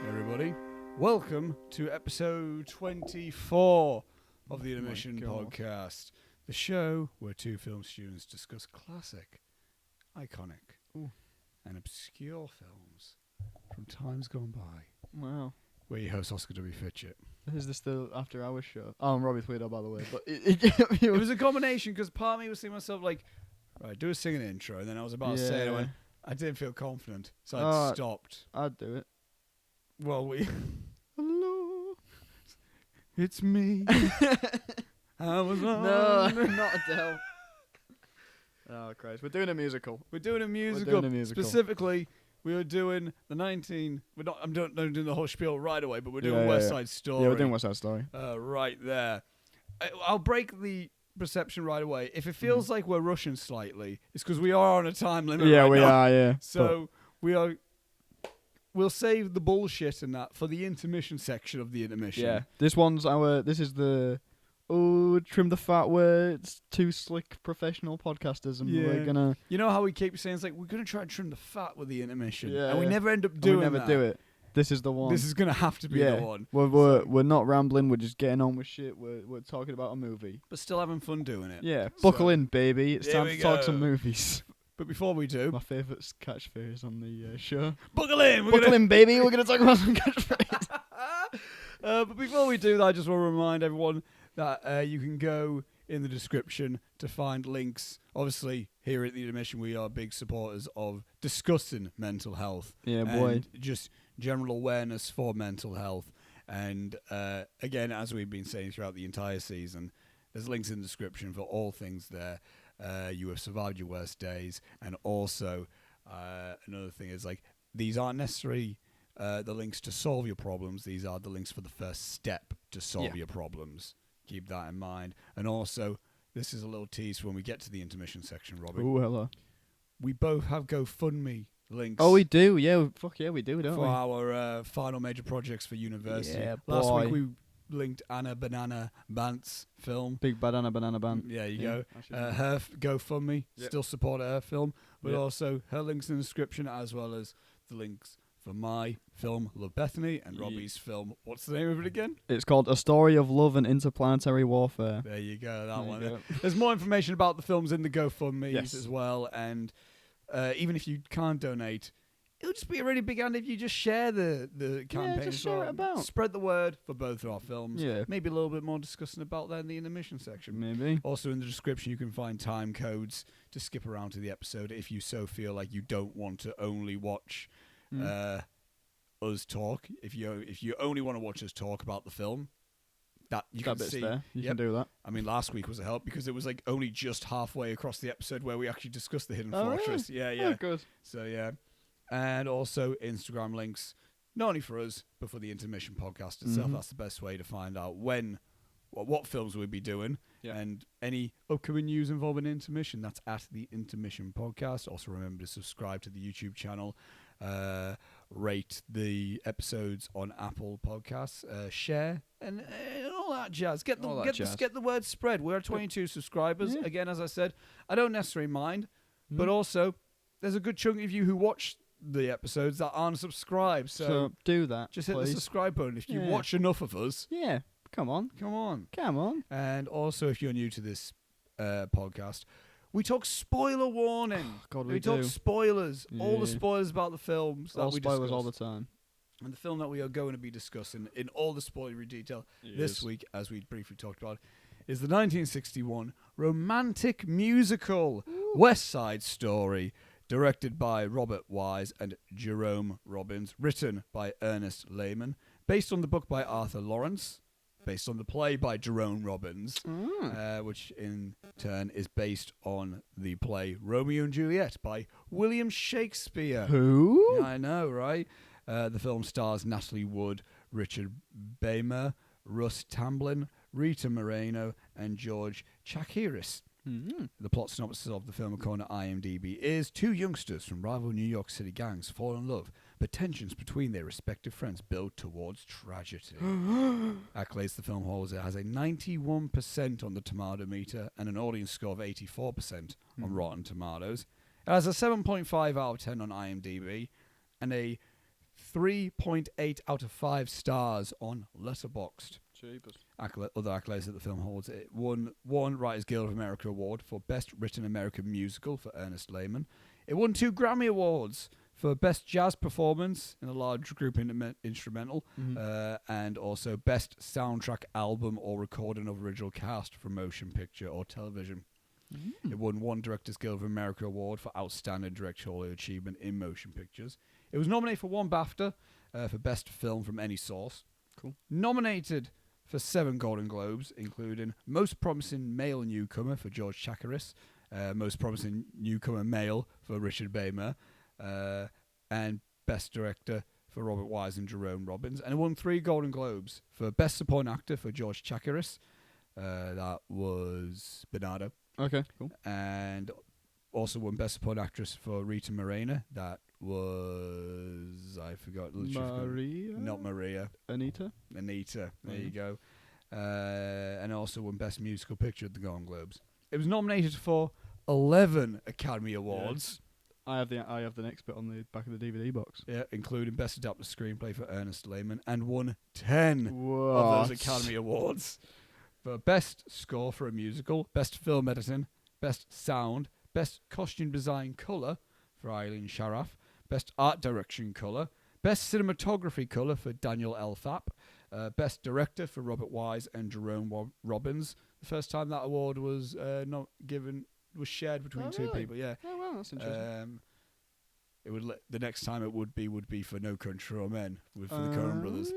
everybody. Welcome to episode 24 of the Intermission podcast, the show where two film students discuss classic, iconic, and obscure films from times gone by. Wow. We're your host, Oscar W. Fitchett. Is this the after hours show? Oh, I'm Robbie's weirdo, by the way. But it was a combination because part of me was thinking myself like, right, do a singing intro, and then I was about to say it, and I didn't feel confident, so I stopped. I'd do it. Well, hello, it's me. I was on. No, not Adele. Oh Christ, we're doing a musical. We're doing a musical. Specifically, we are doing the 19. We're not. I'm not doing the whole spiel right away, but we're doing West Side Story. Yeah, we're doing West Side Story. Right there. I'll break the perception right away. If it feels like we're rushing slightly, it's because we are on a time limit. Yeah, right we now. are. Yeah. So we are. We'll save the bullshit and that for the intermission section of the intermission. Yeah. This is the trim the fat where it's two slick professional podcasters and we're gonna. You know how we keep saying it's like we're gonna try and trim the fat with the intermission, and we yeah. never end up doing that. We never do it. This is the one. This is gonna have to be the one. We're not rambling. We're just getting on with shit. We're talking about a movie, but still having fun doing it. Yeah. Buckle in, baby. It's time to talk some movies. But before we do, my favourite catchphrase on the show. Buckle in! Buckle in, baby! We're going to talk about some catchphrase. But before we do that, I just want to remind everyone that you can go in the description to find links. Obviously, here at the Intermission, we are big supporters of discussing mental health. Yeah, boy. And just general awareness for mental health. And again, as we've been saying throughout the entire season, there's links in the description for all things there. You have survived your worst days, and also another thing is like these aren't necessarily the links to solve your problems. These are the links for the first step to solve your problems. Keep that in mind. And also, this is a little tease for when we get to the intermission section, Robbie. Oh, hello. We both have GoFundMe links. Oh, we do. Yeah, fuck yeah, we do, don't we? For our final major projects for university. Yeah, Last week we linked Anna Banana BANT'S film. Big Bad Anna Banana Band. Yeah, you go. Her GoFundMe, still support her film, but also her links in the description, as well as the links for my film, Love Bethany, and Robbie's film. What's the name of it again? It's called A Story of Love and Interplanetary Warfare. There you go, that one. There's more information about the films in the GoFundMes as well, and even if you can't donate, it would just be a really big hand if you just share the campaign. Yeah, just share it about. Spread the word for both of our films. Yeah. Maybe a little bit more discussing about that in the intermission section. Maybe. Also in the description you can find time codes to skip around to the episode if you so feel like you don't want to only watch us talk. If you only want to watch us talk about the film, that you can see. There. You can do that. I mean, last week was a help because it was like only just halfway across the episode where we actually discussed the Hidden Fortress. Really? Yeah. Oh, good. So yeah. And also Instagram links, not only for us, but for the Intermission podcast itself. That's the best way to find out what films we'll be doing and any upcoming news involving Intermission. That's at the Intermission podcast. Also remember to subscribe to the YouTube channel, rate the episodes on Apple Podcasts, share, and all that jazz. Get the word spread. We're at 22 subscribers. Yeah. Again, as I said, I don't necessarily mind, but also there's a good chunk of you who watch the episodes that aren't subscribed, so do that. Just please. hit the subscribe button if you watch enough of us. Yeah, come on. And also, if you're new to this podcast, we talk spoiler warning. God, we talk spoilers, all the Yeah. spoilers about the films. All that we spoilers discuss. all the time. And the film that we are going to be discussing in all the spoilery detail this week, as we briefly talked about, is the 1961 romantic musical West Side Story. Directed by Robert Wise and Jerome Robbins, written by Ernest Lehman, based on the book by Arthur Lawrence, based on the play by Jerome Robbins, which in turn is based on the play Romeo and Juliet by William Shakespeare. Who? Yeah, I know, right? The film stars Natalie Wood, Richard Beymer, Russ Tamblyn, Rita Moreno, and George Chakiris. The plot synopsis of the film, according to IMDb, is two youngsters from rival New York City gangs fall in love, but tensions between their respective friends build towards tragedy. Accolades the film holds it has a 91% on the tomato meter and an audience score of 84% on Rotten Tomatoes. It has a 7.5 out of 10 on IMDb and a 3.8 out of 5 stars on Letterboxd. Jeepers. Other accolades that the film holds. It won one Writers Guild of America award for Best Written American Musical for Ernest Lehman. It won 2 Grammy Awards for Best Jazz Performance in a Large Group Instrumental, and also Best Soundtrack Album or Recording of Original Cast for Motion Picture or Television. It won 1 Directors Guild of America Award for Outstanding Directorial Achievement in Motion Pictures. It was nominated for 1 BAFTA for Best Film from Any Source. Cool. Nominated for 7 Golden Globes, including Most Promising Male Newcomer for George Chakiris, Most Promising Newcomer Male for Richard Beymer, and Best Director for Robert Wise and Jerome Robbins. And it won 3 Golden Globes for Best Supporting Actor for George Chakiris. That was Bernardo. Okay, cool. And also won Best Supporting Actress for Rita Moreno. That was... I forgot. Maria? Not Maria. Anita. There you go. And also won Best Musical Picture at the Golden Globes. It was nominated for 11 Academy Awards. Yeah. I have the next bit on the back of the DVD box. Yeah, including Best Adapted Screenplay for Ernest Lehman, and won 10 What? of those Academy Awards. For Best Score for a Musical, Best Film Editing, Best Sound, Best Costume Design Colour for Eileen Sharaf, Best Art Direction Colour, Best Cinematography Colour for Daniel L. Thapp, Best Director for Robert Wise and Jerome Robbins. The first time that award was was shared between 2 people. Yeah. Oh well, that's interesting. The next time it would be for No Country for Old Men for the Coen Brothers.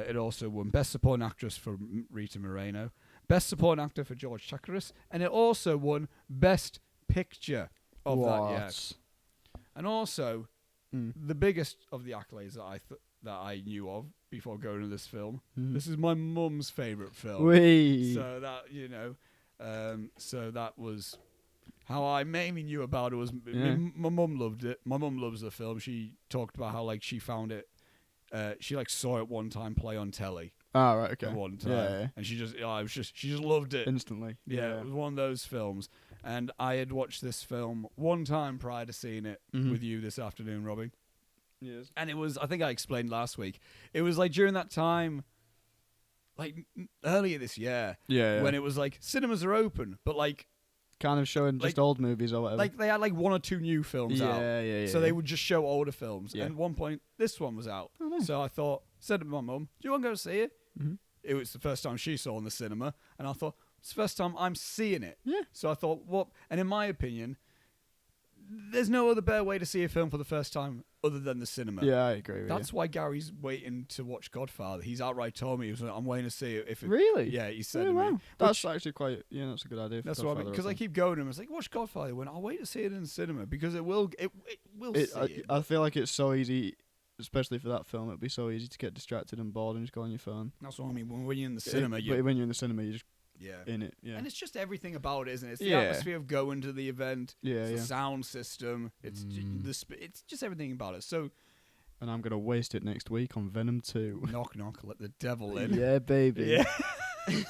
It also won Best Supporting Actress for Rita Moreno, Best Supporting Actor for George Chakiris, and it also won Best Picture of that year. And also, the biggest of the accolades that I knew of before going to this film. This is my mum's favourite film. Wee. So that so that was how I mainly knew about it. Was my mum loved it. My mum loves the film. She talked about how she found it. She saw it one time play on telly. Ah, right, okay. One time, yeah. And she just loved it instantly. Yeah, it was one of those films. And I had watched this film one time prior to seeing it with you this afternoon, Robbie. Yes. And it was, I think I explained last week, it was during that time, earlier this year, when it was cinemas are open, but kind of showing just old movies or whatever. They had 1 or 2 new films out. Yeah. So they would just show older films. Yeah. And at one point, this one was out. Oh, nice. So I said to my mum, do you want to go see it? It was the first time she saw in the cinema. And I thought, it's the first time I'm seeing it. Yeah. So I thought, what? And in my opinion, there's no other better way to see a film for the first time other than the cinema. Yeah, I agree with That's why Gary's waiting to watch Godfather. He's outright told me, I'm waiting to see it. If it Really? Yeah, he said Oh, to me. wow. That's actually quite, that's a good idea. That's what I mean. Because I keep going to him. It's watch Godfather. When I'll wait to see it in the cinema because it will see it. I feel like it's so easy, especially for that film. It'd be so easy to get distracted and bored and just go on your phone. That's what I mean. When you're in the cinema, but when you're in the cinema, you're just in it. Yeah. And it's just everything about it, isn't it? It's the atmosphere of going to the event. It's the sound system. It's it's just everything about it. So. And I'm going to waste it next week on Venom 2. Knock, knock, let the devil in. Yeah, baby. Yeah.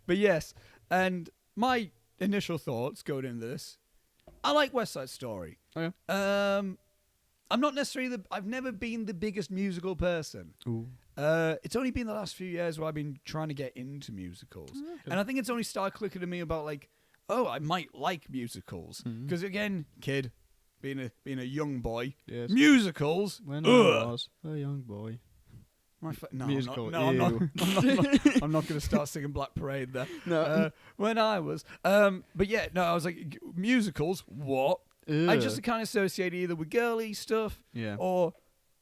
But yes, and my initial thoughts going into this, I like West Side Story. Okay. I'm not necessarily I've never been the biggest musical person. Ooh. It's only been the last few years where I've been trying to get into musicals. Okay. And I think it's only started clicking to me about I might like musicals. Because again, kid, being a young boy, yes. Musicals. When I was a young boy. Musical. I'm not going to start singing Black Parade there. No. When I was. But yeah, no, I was like, musicals, what? Ugh. I just kind of associate either with girly stuff or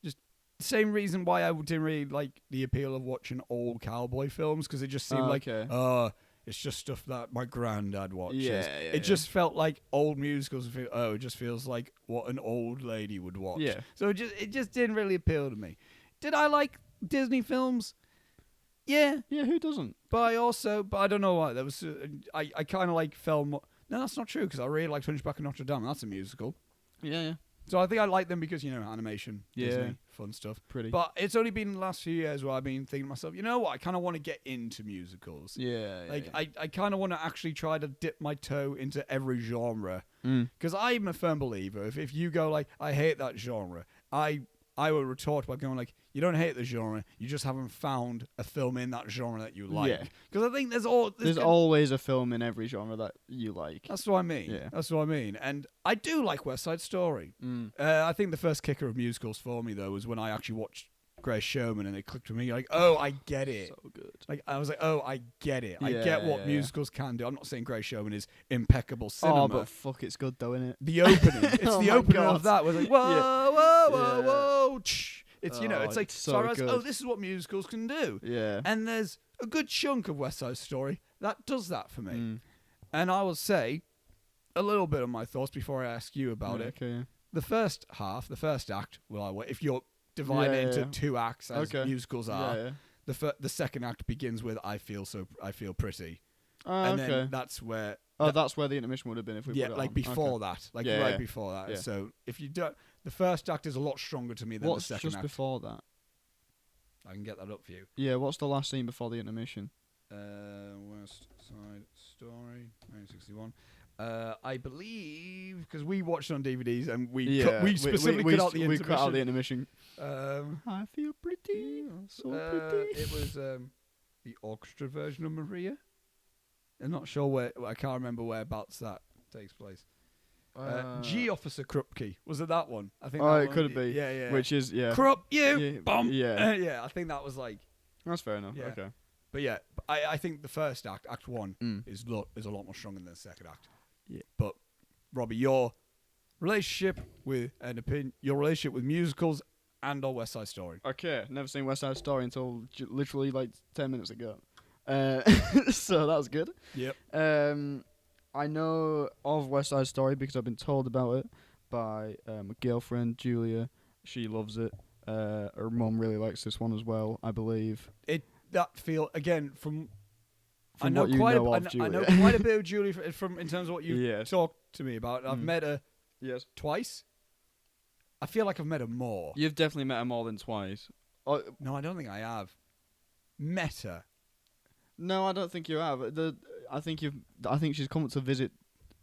just the same reason why I didn't really like the appeal of watching old cowboy films because it just seemed it's just stuff that my granddad watches. It just felt like old musicals. It just feels like what an old lady would watch. Yeah. So it just didn't really appeal to me. Did I like Disney films? Yeah. Yeah, who doesn't? But I don't know why. There was I kind of like film. No, that's not true because I really liked Hunchback of Notre Dame. That's a musical. Yeah. So I think I like them because, animation, Disney, fun stuff. Pretty. But it's only been the last few years where I've been thinking to myself, you know what, I kind of want to get into musicals. I kind of want to actually try to dip my toe into every genre. Because I'm a firm believer, if you go I hate that genre, I I would retort by going like, you don't hate the genre, you just haven't found a film in that genre that you like. Because I think there's always a film in every genre that you like. That's what I mean. Yeah. That's what I mean. And I do like West Side Story. I think the first kicker of musicals for me, though, was when I actually watched Greatest Showman, and it clicked with me like, oh, I get it. So good. Like I was like, oh, I get it. I Yeah, get what musicals can do. I'm not saying Greatest Showman is impeccable cinema. Oh, but fuck, it's good though, isn't it? The opening, it's Oh the my opening God. of that was like, whoa, whoa, whoa, Yeah. whoa. It's it's like it's so so I realized, good. oh, this is what musicals can do. Yeah. And there's a good chunk of West Side Story that does that for me. Mm. And I will say a little bit of my thoughts before I ask you about it. Okay. The first half, the first act, if you're dividing it into 2 acts as musicals are, the second act begins with I feel pretty. And then that's where that's where the intermission would have been if we put it like on. before that, like right before that. Yeah. So if you do, the first act is a lot stronger to me than What's the second just act. before that? I can get that up for you. Yeah, what's the last scene before the intermission? West Side Story, 1961. I believe because we watched it on DVDs and we specifically cut out the intermission. We cut out the intermission. I feel pretty, so pretty. It was the orchestra version of Maria. I'm not sure where. I can't remember whereabouts that takes place. G Officer Krupke, was it that one? I think. Oh, that it one, could be. Yeah. Which is Krupp you, Yeah, bump. yeah. Yeah. I think that was like. That's fair enough. Yeah. Okay. But yeah, I think the first act, Act 1, is a lot more stronger than the second act. Yeah. But Robbie, your relationship with your relationship with musicals and/or West Side Story. Okay, never seen West Side Story until literally like 10 minutes ago. So that was good. Yep. I know of West Side Story because I've been told about it by my girlfriend Julia. She loves it. Her mum really likes this one as well, I believe. That feel again from I From know what you quite know a, of I Julia. know quite a bit of Julie from in terms of what you Yes. talked to me about. I've met her Yes. twice. I feel like I've met her more. You've definitely met her more than twice. No, I don't think I have met her. No, I don't think you have. I think she's come to visit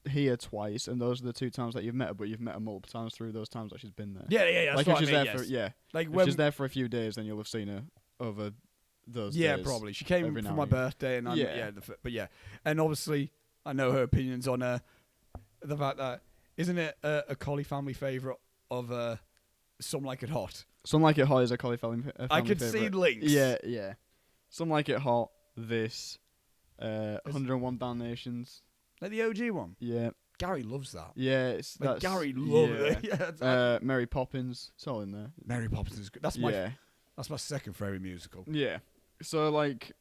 here twice, and those are the 2 times that you've met her. But you've met her multiple times through those times that she's been there. Yeah. That's Like what if she's I mean, there yes. for Like if when she's there for a few days, then you'll have seen her over those days. Yeah, probably. She came every for now my and again. birthday, and Yeah. but yeah, and obviously I know her opinions on the fact that isn't it a Collie family favourite of Some Like It Hot. Some Like It Hot is a Collie family I could favourite. see links. Yeah. Some Like It Hot. This 101 Dalmatians. Like the OG one. Yeah. Gary loves that. Yeah, it's Like Gary loves it. Yeah, Mary Poppins. It's all in there. Mary Poppins is good. That's my second favourite musical. Yeah. So like,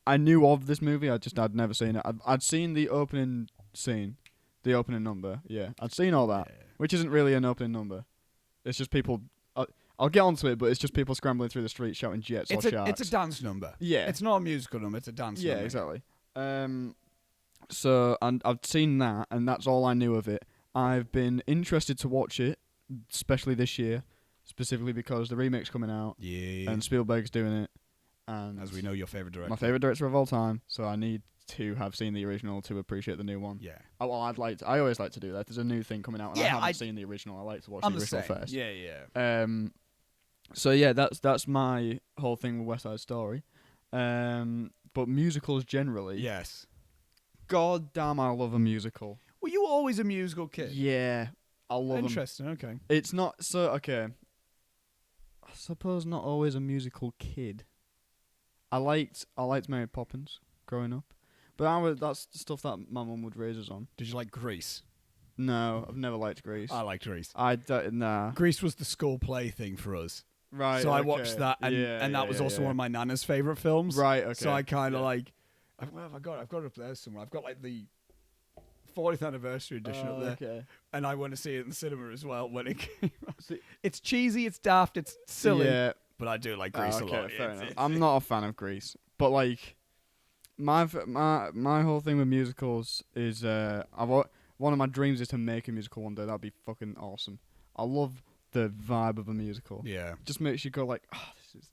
I knew of this movie. I'd never seen it. I'd seen the opening scene, the opening number. Yeah, I'd seen all that, which isn't really an opening number. It's just people. I'll get onto it, but it's just people scrambling through the street shouting jets or sharks. It's a dance number. Yeah. It's not a musical number. It's a dance number. Yeah, exactly. So and I've seen that, and that's all I knew of it. I've been interested to watch it, especially this year, specifically because the remake's coming out. Yeah. And Spielberg's doing it. And as we know, your favourite director. My favourite director of all time, so I need to have seen the original to appreciate the new one. Yeah. Oh, well, I always like to do that. There's a new thing coming out, and I haven't seen the original. I like to watch the original first. Yeah. So yeah, that's my whole thing with West Side Story. But musicals generally. Yes. God damn, I love a musical. Were you always a musical kid? Yeah, I love them. Interesting. Okay. It's not so okay. I suppose not always a musical kid. I liked Mary Poppins growing up, but that's the stuff that my mum would raise us on. Did you like Grease? No, I've never liked Grease. I liked Grease. Nah. Grease was the school play thing for us. Right. So I watched that, and that was also one of my nana's favourite films. Right. Okay. So I kind of like, where have I got? I've got it up there somewhere. I've got like the 40th anniversary edition up there, okay. And I went to see it in the cinema as well when it came out. It's cheesy, it's daft, it's silly. Yeah. But I do like Grease a lot. Fair enough. I'm not a fan of Grease, but like my whole thing with musicals is one of my dreams is to make a musical one day. That'd be fucking awesome. I love the vibe of a musical. Yeah, just makes you go like, this is.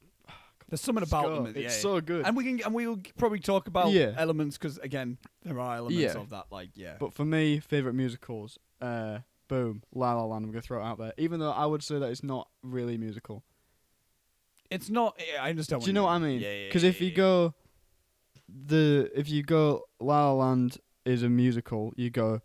There's something about them. It's so good, and we'll probably talk about elements because again there are elements of that. Like But for me, favorite musicals, boom, La La Land. I'm gonna throw it out there, even though I would say that it's not really a musical. It's not. I understand. Do you know what I mean? Yeah. Because if you go La La Land is a musical, you go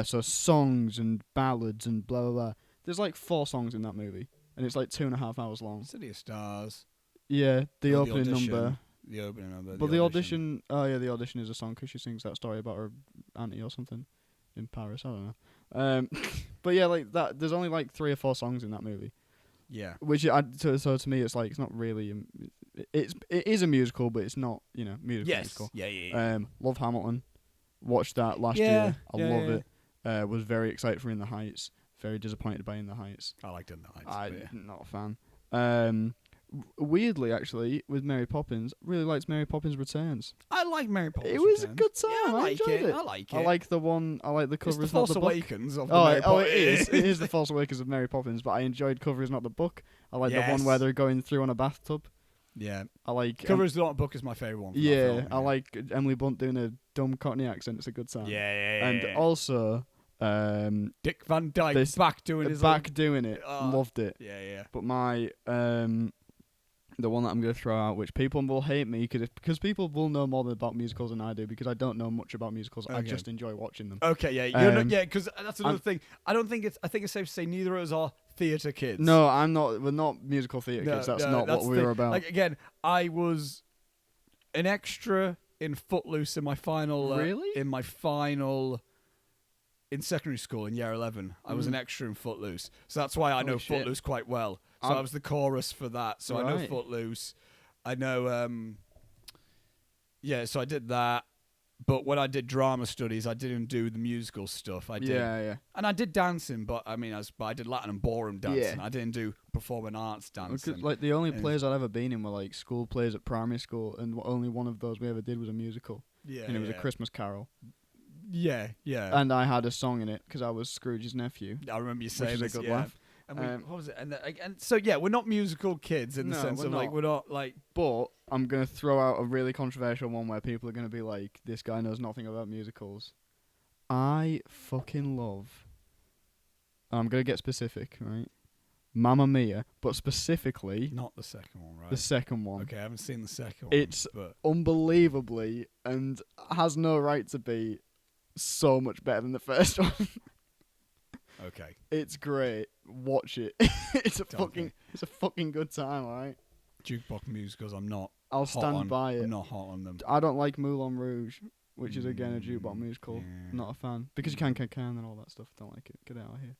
so songs and ballads and blah blah blah. There's like 4 songs in that movie, and it's like 2.5 hours long. City of Stars. Yeah, the opening audition. number. The opening number. But the audition. Oh yeah, the audition is a song because she sings that story about her auntie or something in Paris. I don't know. But yeah, like that. There's only like 3 or 4 songs in that movie. Yeah. Which so to me, it's like it's not really. It is a musical, but it's not musical. Yeah. Love Hamilton. Watched that last year. I love it. Was very excited for In the Heights. Very disappointed by In the Heights. I liked In the Heights. I'm not a fan. Weirdly, actually, with Mary Poppins, really liked Mary Poppins Returns. I like Mary Poppins. It was Returns. a good time. Yeah, I enjoyed it. I like it. I like the one. I like the cover. It's is the not Force the book. Awakens of the Mary Poppins. It is. It is the Force Awakens of Mary Poppins. But I enjoyed Cover Is Not the Book. I like the one where they're going through on a bathtub. Yeah. I like Cover Is Not a Book is my favourite one. I like Emily Blunt doing a dumb Cockney accent. It's a good time. Yeah. And also, Dick Van Dyke back doing it. Loved it. Yeah. But my the one that I'm going to throw out, which people will hate me because people will know more about musicals than I do because I don't know much about musicals. Okay. I just enjoy watching them. Okay, yeah, because that's another thing. I think it's safe to say neither of us are theatre kids. No, I'm not. We're not musical theatre kids. That's not what we were about. Like again, I was an extra in Footloose in my final. In secondary school in year 11, I was an extra in Footloose, so that's why I know Footloose quite well. So I was the chorus for that, so I know Footloose. I know, so I did that. But when I did drama studies, I didn't do the musical stuff. I did, and I did dancing, but I mean, I did Latin and ballroom dancing. I didn't do performing arts dancing. Like the only plays I'd ever been in were like school plays at primary school, and only one of those we ever did was a musical. Yeah, and it was a Christmas Carol. Yeah. And I had a song in it because I was Scrooge's nephew. I remember you saying which is a good laugh. And what was it? And so we're not musical kids in the sense of like we're not like. But I'm gonna throw out a really controversial one where people are gonna be like, "This guy knows nothing about musicals." I fucking love. I'm gonna get specific, right? Mamma Mia, but specifically not the second one, right? The second one. Okay, I haven't seen the second one. It's unbelievably and has no right to be so much better than the first one. Okay. It's great. Watch it. It's a fucking good time, alright? Jukebox musicals, I'll stand by it. I'm not hot on them. I don't like Moulin Rouge, which is again a jukebox musical. Yeah. Not a fan. Because you can and all that stuff. Don't like it. Get out of here.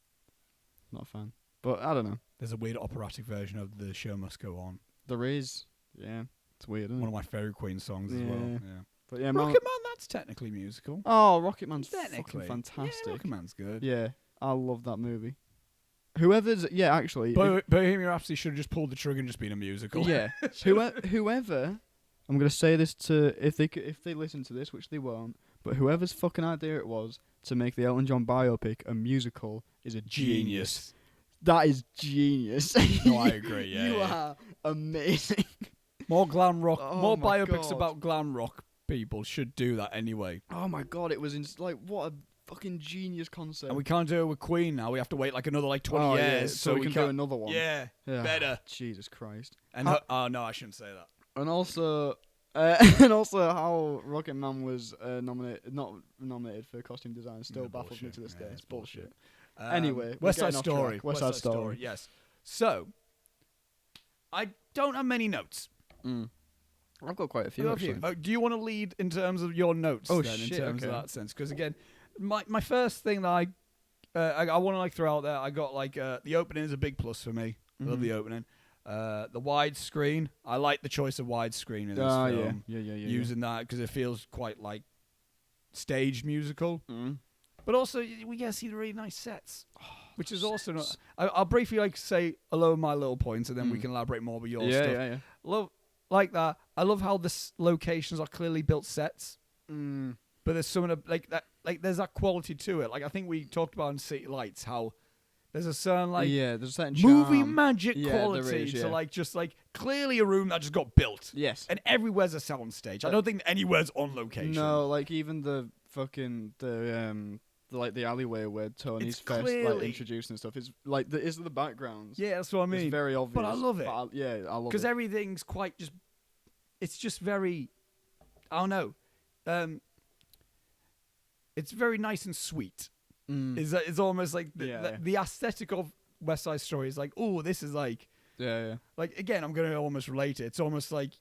Not a fan. But I don't know. There's a weird operatic version of The Show Must Go On. There is. Yeah. It's weird, isn't it? One of my favourite Queen songs as well. Yeah. But yeah, Rocket Man, that's technically musical. Oh, Rocket Man's fucking fantastic. Yeah, Rocket Man's good. Yeah. I love that movie. Actually. Bohemian Rhapsody should have just pulled the trigger and just been a musical. Yeah. Whoever, I'm going to say this to, if they listen to this, which they won't, but whoever's fucking idea it was to make the Elton John biopic a musical is a genius. That is genius. No, I agree, yeah. You are amazing. More glam rock, more biopics about glam rock people should do that anyway. Oh my god, it was what a fucking genius concept. And we can't do it with Queen now. We have to wait like another 20 years. So we can do another one. Yeah, better. Jesus Christ. And oh no, I shouldn't say that. And also how Rocket Man was not nominated for costume design still baffles me to this day. It's bullshit. Anyway, West Side Story. West Side Story. Yes. So, I don't have many notes. I've got quite a few. Do you want to lead in terms of your notes? Oh then, shit! In terms of that sense, because again, my first thing that I want to throw out there, I got the opening is a big plus for me. I love the opening. The widescreen, I like the choice of widescreen in this film. Yeah. Using that because it feels quite like stage musical. But also, we get to see the really nice sets, which is also not. I'll briefly say a lot of my little points, and then we can elaborate more with your stuff. Yeah. Love like that. I love how the locations are clearly built sets, but there's some of like that. Like there's that quality to it. Like I think we talked about in City Lights how there's a certain there's a certain movie charm. magic quality to just clearly a room that just got built. Yes, and everywhere's a sound stage. I don't think anywhere's on location. No, like even the fucking the alleyway where Tony's first clearly introduced and stuff. It's like is the backgrounds. Yeah, that's what I mean. It's very obvious. But I love it. I love it. Because everything's quite just... It's just very... I don't know. It's very nice and sweet. It's almost like the aesthetic of West Side Story is like, oh, this is like... Yeah. Like, again, I'm going to almost relate it. It's almost like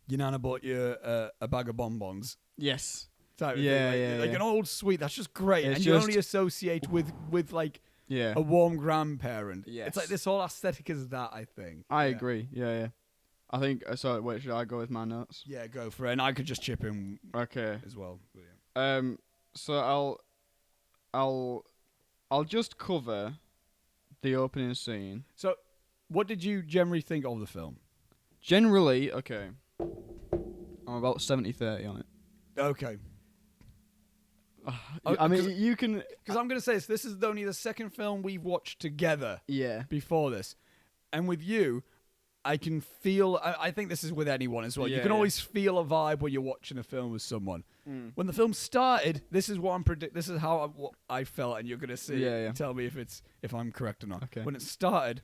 your nana bought you a bag of bonbons. Yes. Type of thing. Like an old sweet. That's just great. It's and you only associate with like a warm grandparent. Yes. It's like this whole aesthetic is that, I think. I agree. Yeah. I think... So, wait, should I go with my notes? Yeah, go for it. And I could just chip in as well. But yeah. So I'll just cover the opening scene. So, what did you generally think of the film? Generally, okay. I'm about 70-30 on it. Okay. I mean, you can... Because I'm going to say this is only the second film we've watched together before this. And with you, I can feel... I think this is with anyone as well. You can always feel a vibe when you're watching a film with someone. When the film started, this is what this is how I felt, and you're going to see tell me if I'm correct or not. Okay. When it started,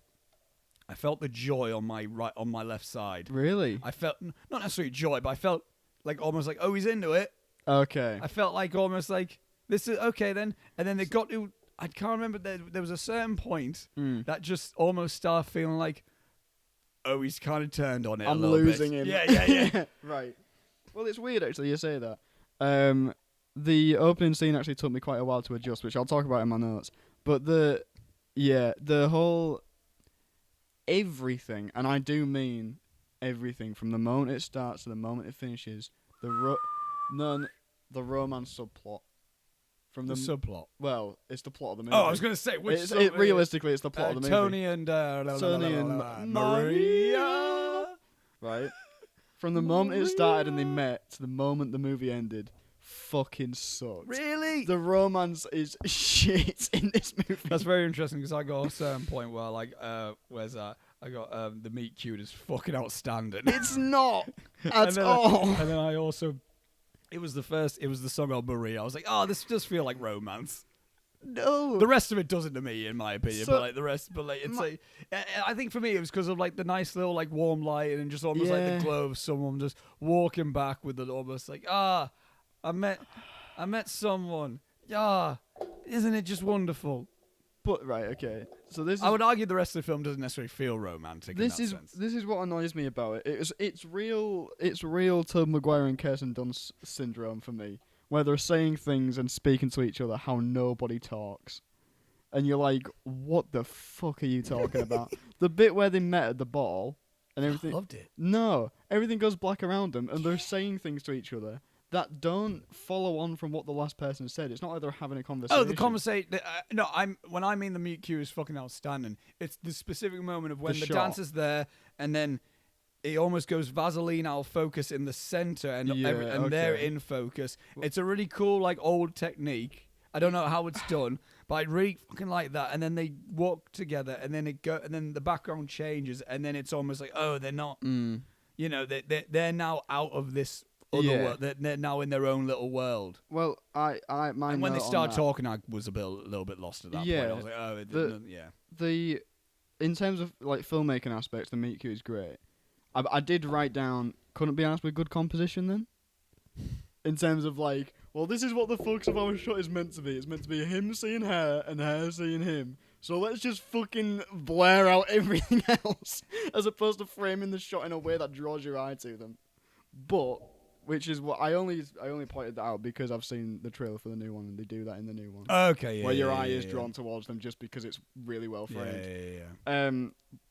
I felt the joy on my left side. Really? I felt not necessarily joy, but I felt like almost like, oh, he's into it. Okay. I felt like almost like this is okay then, and then they got to. I can't remember. There was a certain point that just almost started feeling like, oh, he's kind of turned on it. I'm a little losing bit. him. Yeah. Right. Well, it's weird actually. You say that. The opening scene actually took me quite a while to adjust, which I'll talk about in my notes. But the whole everything, and I do mean everything, from the moment it starts to the moment it finishes. The romance subplot. From the subplot. Well, it's the plot of the movie. Oh, I was going to say which. Realistically, it's the plot of the movie. Tony and Maria. Right. From the moment it started and they met to the moment the movie ended, fucking sucked. Really? The romance is shit in this movie. That's very interesting because I got a certain point where like, where's that? I got the meet cute is fucking outstanding. It's not at all. And then I also, it was the song of Maria. I was like, oh, this does feel like romance. No, the rest of it doesn't to me, in my opinion. But like the rest, it's like, I think for me it was because of like the nice little like warm light and just almost like the glow of someone just walking back with it, almost like I met someone. Yeah, isn't it just wonderful? But right, okay. So this I would argue the rest of the film doesn't necessarily feel romantic. This is what annoys me about it. It's real Tobey Maguire and Kirsten Dunst syndrome for me, where they're saying things and speaking to each other how nobody talks, and you're like, what the fuck are you talking about? The bit where they met at the ball and everything. I loved it. No, everything goes black around them, and they're saying things to each other that don't follow on from what the last person said. It's not like they're having a conversation. Oh, the conversation. No, when I mean the mute cue is fucking outstanding. It's the specific moment of when the dancer's there, and then it almost goes Vaseline out of focus in the center, and they're in focus. It's a really cool, like, old technique. I don't know how it's done, but I really fucking like that. And then they walk together, and then and then the background changes, and then it's almost like, oh, they're not. You know, they're now out of this other world. They're now in their own little world. Well, and when they start talking, I was a little bit lost at that point. I was like, oh, in terms of like filmmaking aspects, the meet cute is great. I did write down, couldn't be asked with good composition then? In terms of like, well, this is what the focus of our shot is meant to be. It's meant to be him seeing her and her seeing him. So let's just fucking blare out everything else as opposed to framing the shot in a way that draws your eye to them. But, which is what I only pointed that out because I've seen the trailer for the new one and they do that in the new one. Okay, yeah. Where your eye is drawn towards them just because it's really well framed. Yeah.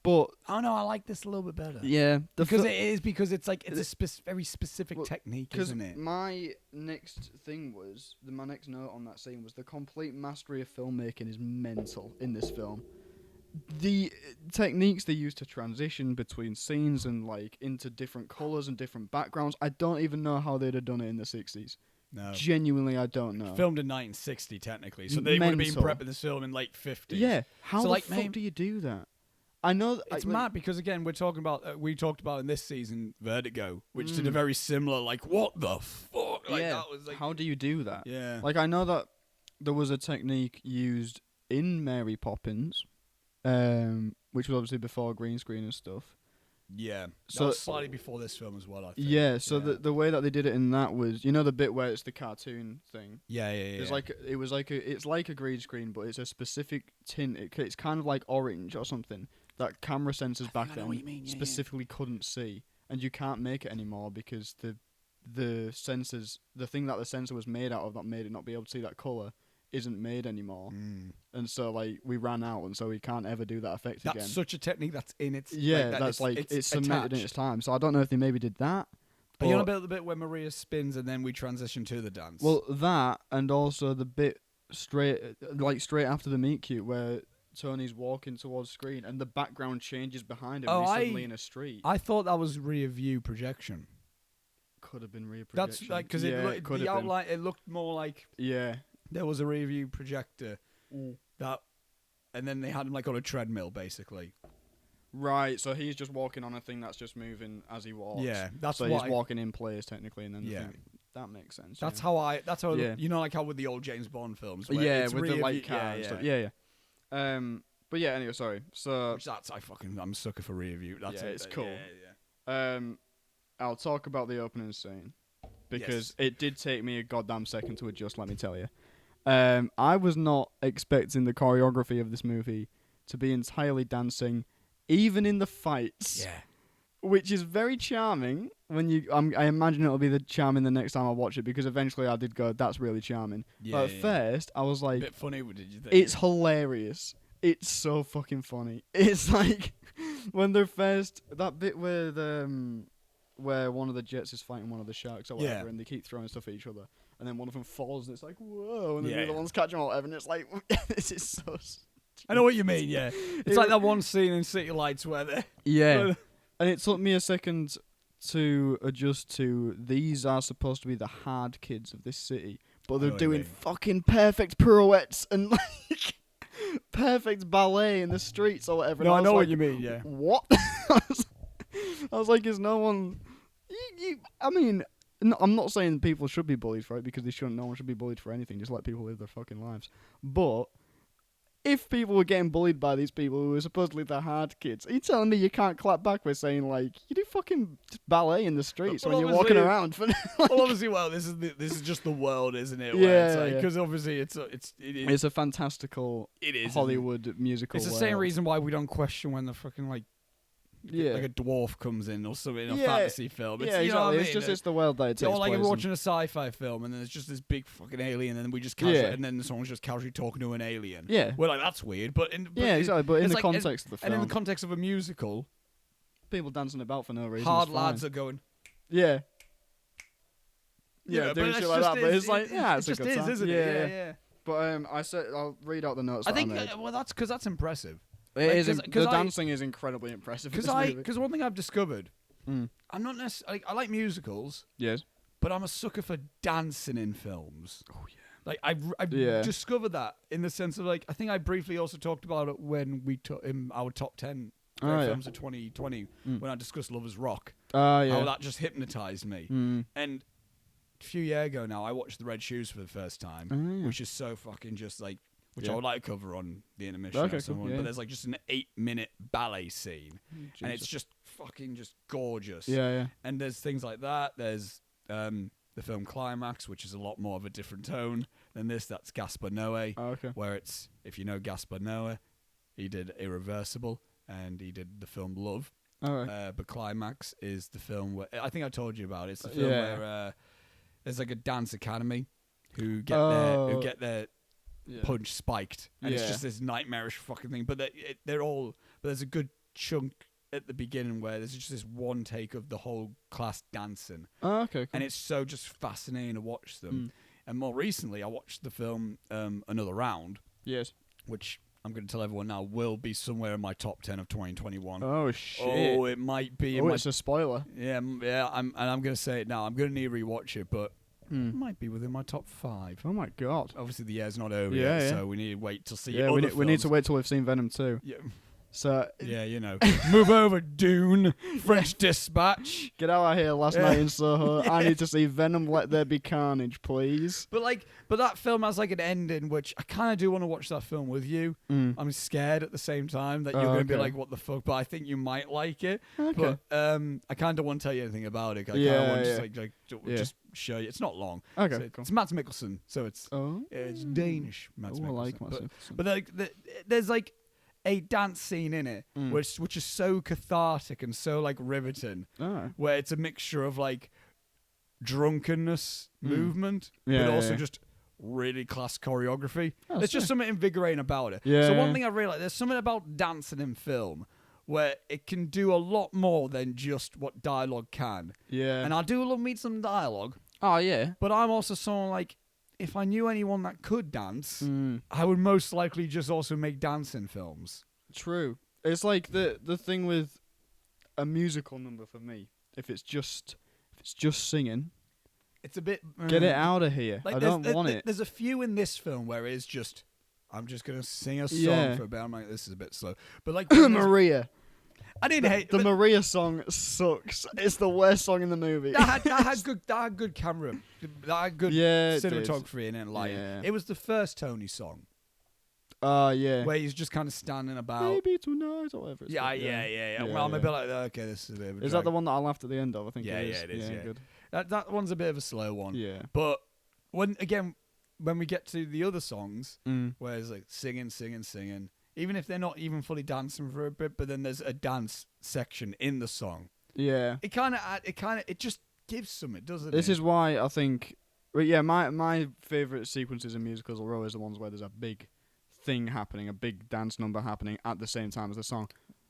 But oh no, I like this a little bit better. Yeah, because it's like it's a very specific technique, isn't it? My next note on that scene was the complete mastery of filmmaking is mental in this film. The techniques they use to transition between scenes and like into different colours and different backgrounds, I don't even know how they'd have done it in the 60s. No. Genuinely, I don't know. Filmed in 1960, technically, so they would have been prepping this film in late 50s. Yeah, how the fuck do you do that? I know it's mad because again we talked about in this season Vertigo, which did a very similar like what the fuck like that was like how do you do that? Yeah, like I know that there was a technique used in Mary Poppins, which was obviously before green screen and stuff. Yeah, So that was slightly before this film as well, I think. Yeah, so the way that they did it in that was, you know, the bit where it's the cartoon thing. Yeah. It's like a green screen, but it's a specific tint. It's kind of like orange or something that camera sensors back then specifically couldn't see, and you can't make it anymore because the sensors, the thing that the sensor was made out of that made it not be able to see that color, isn't made anymore. And so like we ran out, and so we can't ever do that effect again. That's such a technique that's in its it's cemented in its time. So I don't know if they maybe did that. Are you on about the bit where Maria spins and then we transition to the dance? Well, that, and also the bit straight after the meet cute where Tony's walking towards screen and the background changes behind him and he's suddenly in a street. I thought that was rear view projection. Could have been rear projection. That's like because the outline it looked more like there was a rear view projector that, and then they had him like on a treadmill basically. Right, so he's just walking on a thing that's just moving as he walks. Yeah, that's so he's walking in place technically, and then that makes sense. That's how you know, like how with the old James Bond films. Where with the light car and stuff. Yeah. But yeah, anyway, sorry. So I'm a sucker for rear view. That's it. It's cool. Yeah. I'll talk about the opening scene because it did take me a goddamn second to adjust. Let me tell you. I was not expecting the choreography of this movie to be entirely dancing, even in the fights. Yeah. Which is very charming. When I imagine it'll be the charming the next time I watch it, because eventually I did go, that's really charming. But at first, I was like, a bit funny. Did you think? It's hilarious. It's so fucking funny. It's like when they're first that bit where where one of the jets is fighting one of the sharks or whatever, and they keep throwing stuff at each other, and then one of them falls, and it's like whoa, and then the other one's catching all whatever, and it's like this is so. I know what you mean. Yeah, it's like that one scene in City Lights where they. Yeah. And it took me a second to adjust to these are supposed to be the hard kids of this city, but they're doing fucking perfect pirouettes and like perfect ballet in the streets or whatever. No, I know what you mean. Yeah. What? I was like, is no one? I mean, no, I'm not saying people should be bullied for it because they shouldn't. No one should be bullied for anything. Just let people live their fucking lives. But if people were getting bullied by these people who were supposedly the hard kids, are you telling me you can't clap back by saying like you do fucking ballet in the streets when you're walking around? For well, obviously, this is just the world, isn't it? Yeah, because obviously it's a fantastical Hollywood musical. It's the same reason why we don't question when the fucking like a dwarf comes in or something in a fantasy film. It's, exactly. You know what I mean? It's the world that it takes or like place we're watching a sci-fi film and then there's just this big fucking alien and then we just and then someone's just casually talking to an alien. Yeah, we're like, that's weird. But in the context of the film, and in the context of a musical, people dancing about for no reason. Hard lads are going. Yeah, doing shit like that. But it's like, it's a good time, isn't it? Yeah. But I said I'll read out the notes. I think that's because that's impressive. The dancing is incredibly impressive. Because one thing I've discovered, I'm not necessarily. I like musicals. Yes. But I'm a sucker for dancing in films. Oh yeah. Like I've discovered that in the sense of like I think I briefly also talked about it when we took in our top 10 films of 2020 when I discussed Lovers Rock. How that just hypnotized me. And a few years ago now, I watched The Red Shoes for the first time, which is so fucking just like. Which I would like to cover on the Intermission or someone. Cool, but there's like just an 8-minute ballet scene. And it's just fucking just gorgeous. Yeah. And there's things like that. There's the film Climax, which is a lot more of a different tone than this. That's Gaspar Noé. Where it's, if you know Gaspar Noé, he did Irreversible and he did the film Love. But Climax is the film where, I think I told you about it. It's the film where there's like a dance academy who get their punch spiked, and it's just this nightmarish fucking thing. But but there's a good chunk at the beginning where there's just this one take of the whole class dancing. Cool. And it's so just fascinating to watch them. And more recently, I watched the film Another Round. Yes. Which I'm going to tell everyone now will be somewhere in my top 10 of 2021. Oh shit! Oh, it might be. It's a spoiler. Yeah. I'm going to say it now. I'm going to need to rewatch it, but. It might be within my top 5. Oh my god! Obviously, the year's not over yet, so we need to wait to see. Yeah, we need to wait till we've seen Venom 2. Yeah. So Yeah, you know. Move over, Dune. French Dispatch. get out of here last night in Soho. I need to see Venom Let There Be Carnage, please. But that film has like an ending, which I kind of do want to watch that film with you. I'm scared at the same time that you're going to be okay. like, what the fuck? But I think you might like it. Okay. But I kind of don't want to tell you anything about it. I kind of Yeah, want to yeah. just show you. It's not long. Okay, So cool. It's Mads Mikkelsen, so it's Oh. it's Danish. Mads Oh, I Mikkelsen. like Mads Mikkelsen. But there's like a dance scene in it which is so cathartic and so like riveting, Alright. where it's a mixture of like drunkenness movement, Yeah, but also yeah. just really class choreography. Oh, There's just sick. something invigorating about it. Yeah, So one yeah. thing I realized, there's something about dancing in film where it can do a lot more than just what dialogue can. Yeah. And I do love me some dialogue, Oh yeah. but I'm also someone like, if I knew anyone that could dance, Mm. I would most likely just also make dancing films. True. It's like the thing with a musical number for me. If it's just singing, It's a bit... get it out of here. Like I don't want it. There's a few in this film where it's just, I'm just going to sing a song Yeah. for a bit. I'm like, this is a bit slow. But like... when there's- Maria. I didn't hate... The but Maria song sucks. It's the worst song in the movie. that had good camera. That had good Yeah, it did. cinematography in it. Like, Yeah. it was the first Tony song Yeah. where he's just kind of standing about. Maybe tonight or whatever. It's Yeah, called. yeah. Well, I'm a bit like, okay, this is a bit of a Is drag. that the one that I laughed at the end of? I think Yeah, it is. yeah, it is, yeah. Good. That one's a bit of a slow one. Yeah. But when we get to the other songs, Mm. where it's like singing, even if they're not even fully dancing for a bit, but then there's a dance section in the song. Yeah. It just gives something, doesn't This it? is why I think. Well, yeah, my favorite sequences in musicals are always the ones where there's a big thing happening, a big dance number happening at the same time as the song.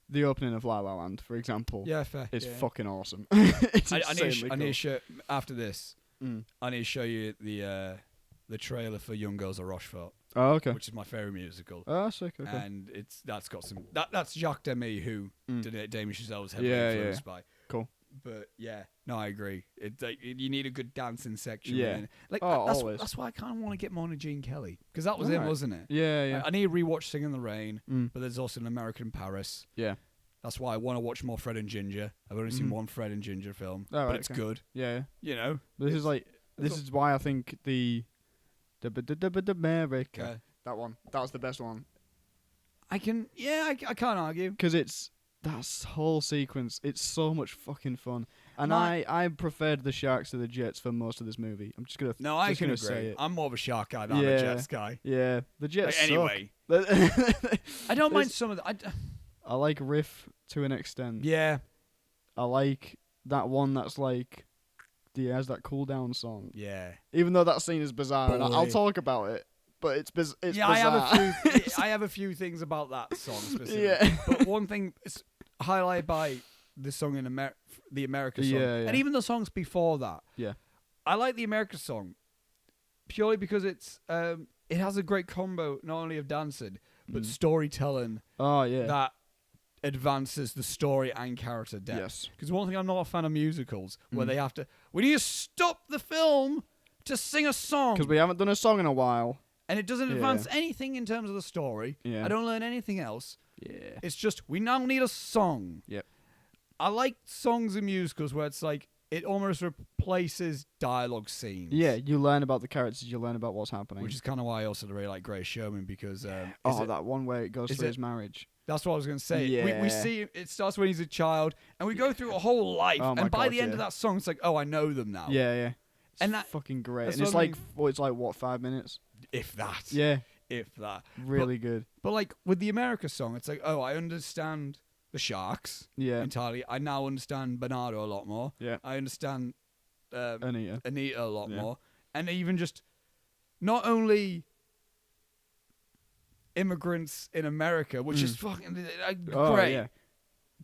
The opening of La La Land, for example, Yeah, fair. is yeah. fucking awesome. It's I need insanely to cool. show after this. Mm. I need to show you the trailer for Young Girls of Rochefort, Oh, okay. which is my favorite musical, Oh, sick. Okay. and that's got some. That's Jacques Demy, who Damien Chazelle was heavily Yeah, influenced by. Cool. But yeah, no, I agree. It's like you need a good dancing section. Yeah. within it. Like Oh, that's always. that's why I kind of want to get Mona Jean Kelly, because that was him, Alright. wasn't it? Yeah, yeah. I need to rewatch Sing in the Rain, Mm. but there's also An American in Paris. Yeah. That's why I want to watch more Fred and Ginger. I've only seen one Fred and Ginger film, Oh, but right, it's okay. good. Yeah. You know, This is like this is why I think the America Okay. that one that's the best one I can't argue. because it's that whole sequence. It's so much fucking fun, and My- I preferred the Sharks to the Jets for most of this movie. I'm just gonna No, I just can gonna agree. say it. I'm more of a shark guy than I'm a Yeah. Jets guy. Yeah, the Jets Like, anyway, suck. I don't mind There's- some of the. I like Riff to an extent. Yeah, I like that one that's like has that cool down song. yeah. Even though that scene is bizarre, and I'll Boy. talk about it, but it's Yeah, bizarre. I have a few. I have a few things about that song specifically. Yeah. But one thing is highlighted by the song in the America song, Yeah, yeah. and even the songs before that. Yeah. I like the America song purely because it has a great combo not only of dancing but storytelling Oh yeah. that advances the story and character depth. Yes. Because one thing I'm not a fan of musicals where they have to. We need to stop the film to sing a song. Because we haven't done a song in a while. And it doesn't Yeah. advance anything in terms of the story. Yeah. I don't learn anything else. Yeah. It's just, we now need a song. Yep. I like songs in musicals where it's like, it almost replaces dialogue scenes. Yeah, you learn about the characters, you learn about what's happening. Which is kind of why I also really like Greatest Showman because... that one where it goes is through it- his marriage. That's what I was going to say. Yeah. We see it starts when he's a child, and we go through a whole life, Oh my and by God, the end yeah. of that song, it's like, oh, I know them now. Yeah, yeah. It's And that- fucking great. that's And it's what I like, mean. it's like, what, 5 minutes? If that. Yeah, If that. really good. But like with the America song, it's like, oh, I understand the Sharks Yeah. entirely. I now understand Bernardo a lot more. Yeah. I understand Anita. Anita a lot Yeah. more. And even just not only immigrants in America, which is fucking Oh, great, yeah.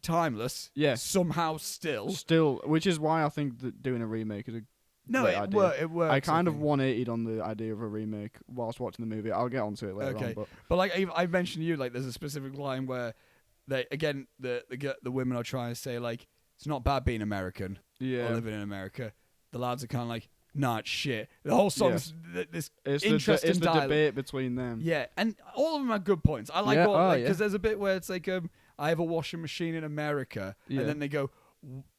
timeless, Yeah. somehow still. Still, which is why I think that doing a remake is a No, great it, idea. it works. I kind of think. 180'd on the idea of a remake whilst watching the movie. I'll get onto it later Okay. on. But But like I mentioned to you, like there's a specific line where they again the women are trying to say like it's not bad being American or yeah, living in America. The lads are kind of like, nah, it's shit. The whole song's this it's interesting the dialogue. debate between them. Yeah, and all of them have good points. I like Yeah, all oh, because yeah. there's a bit where it's like I have a washing machine in America, Yeah. and then they go,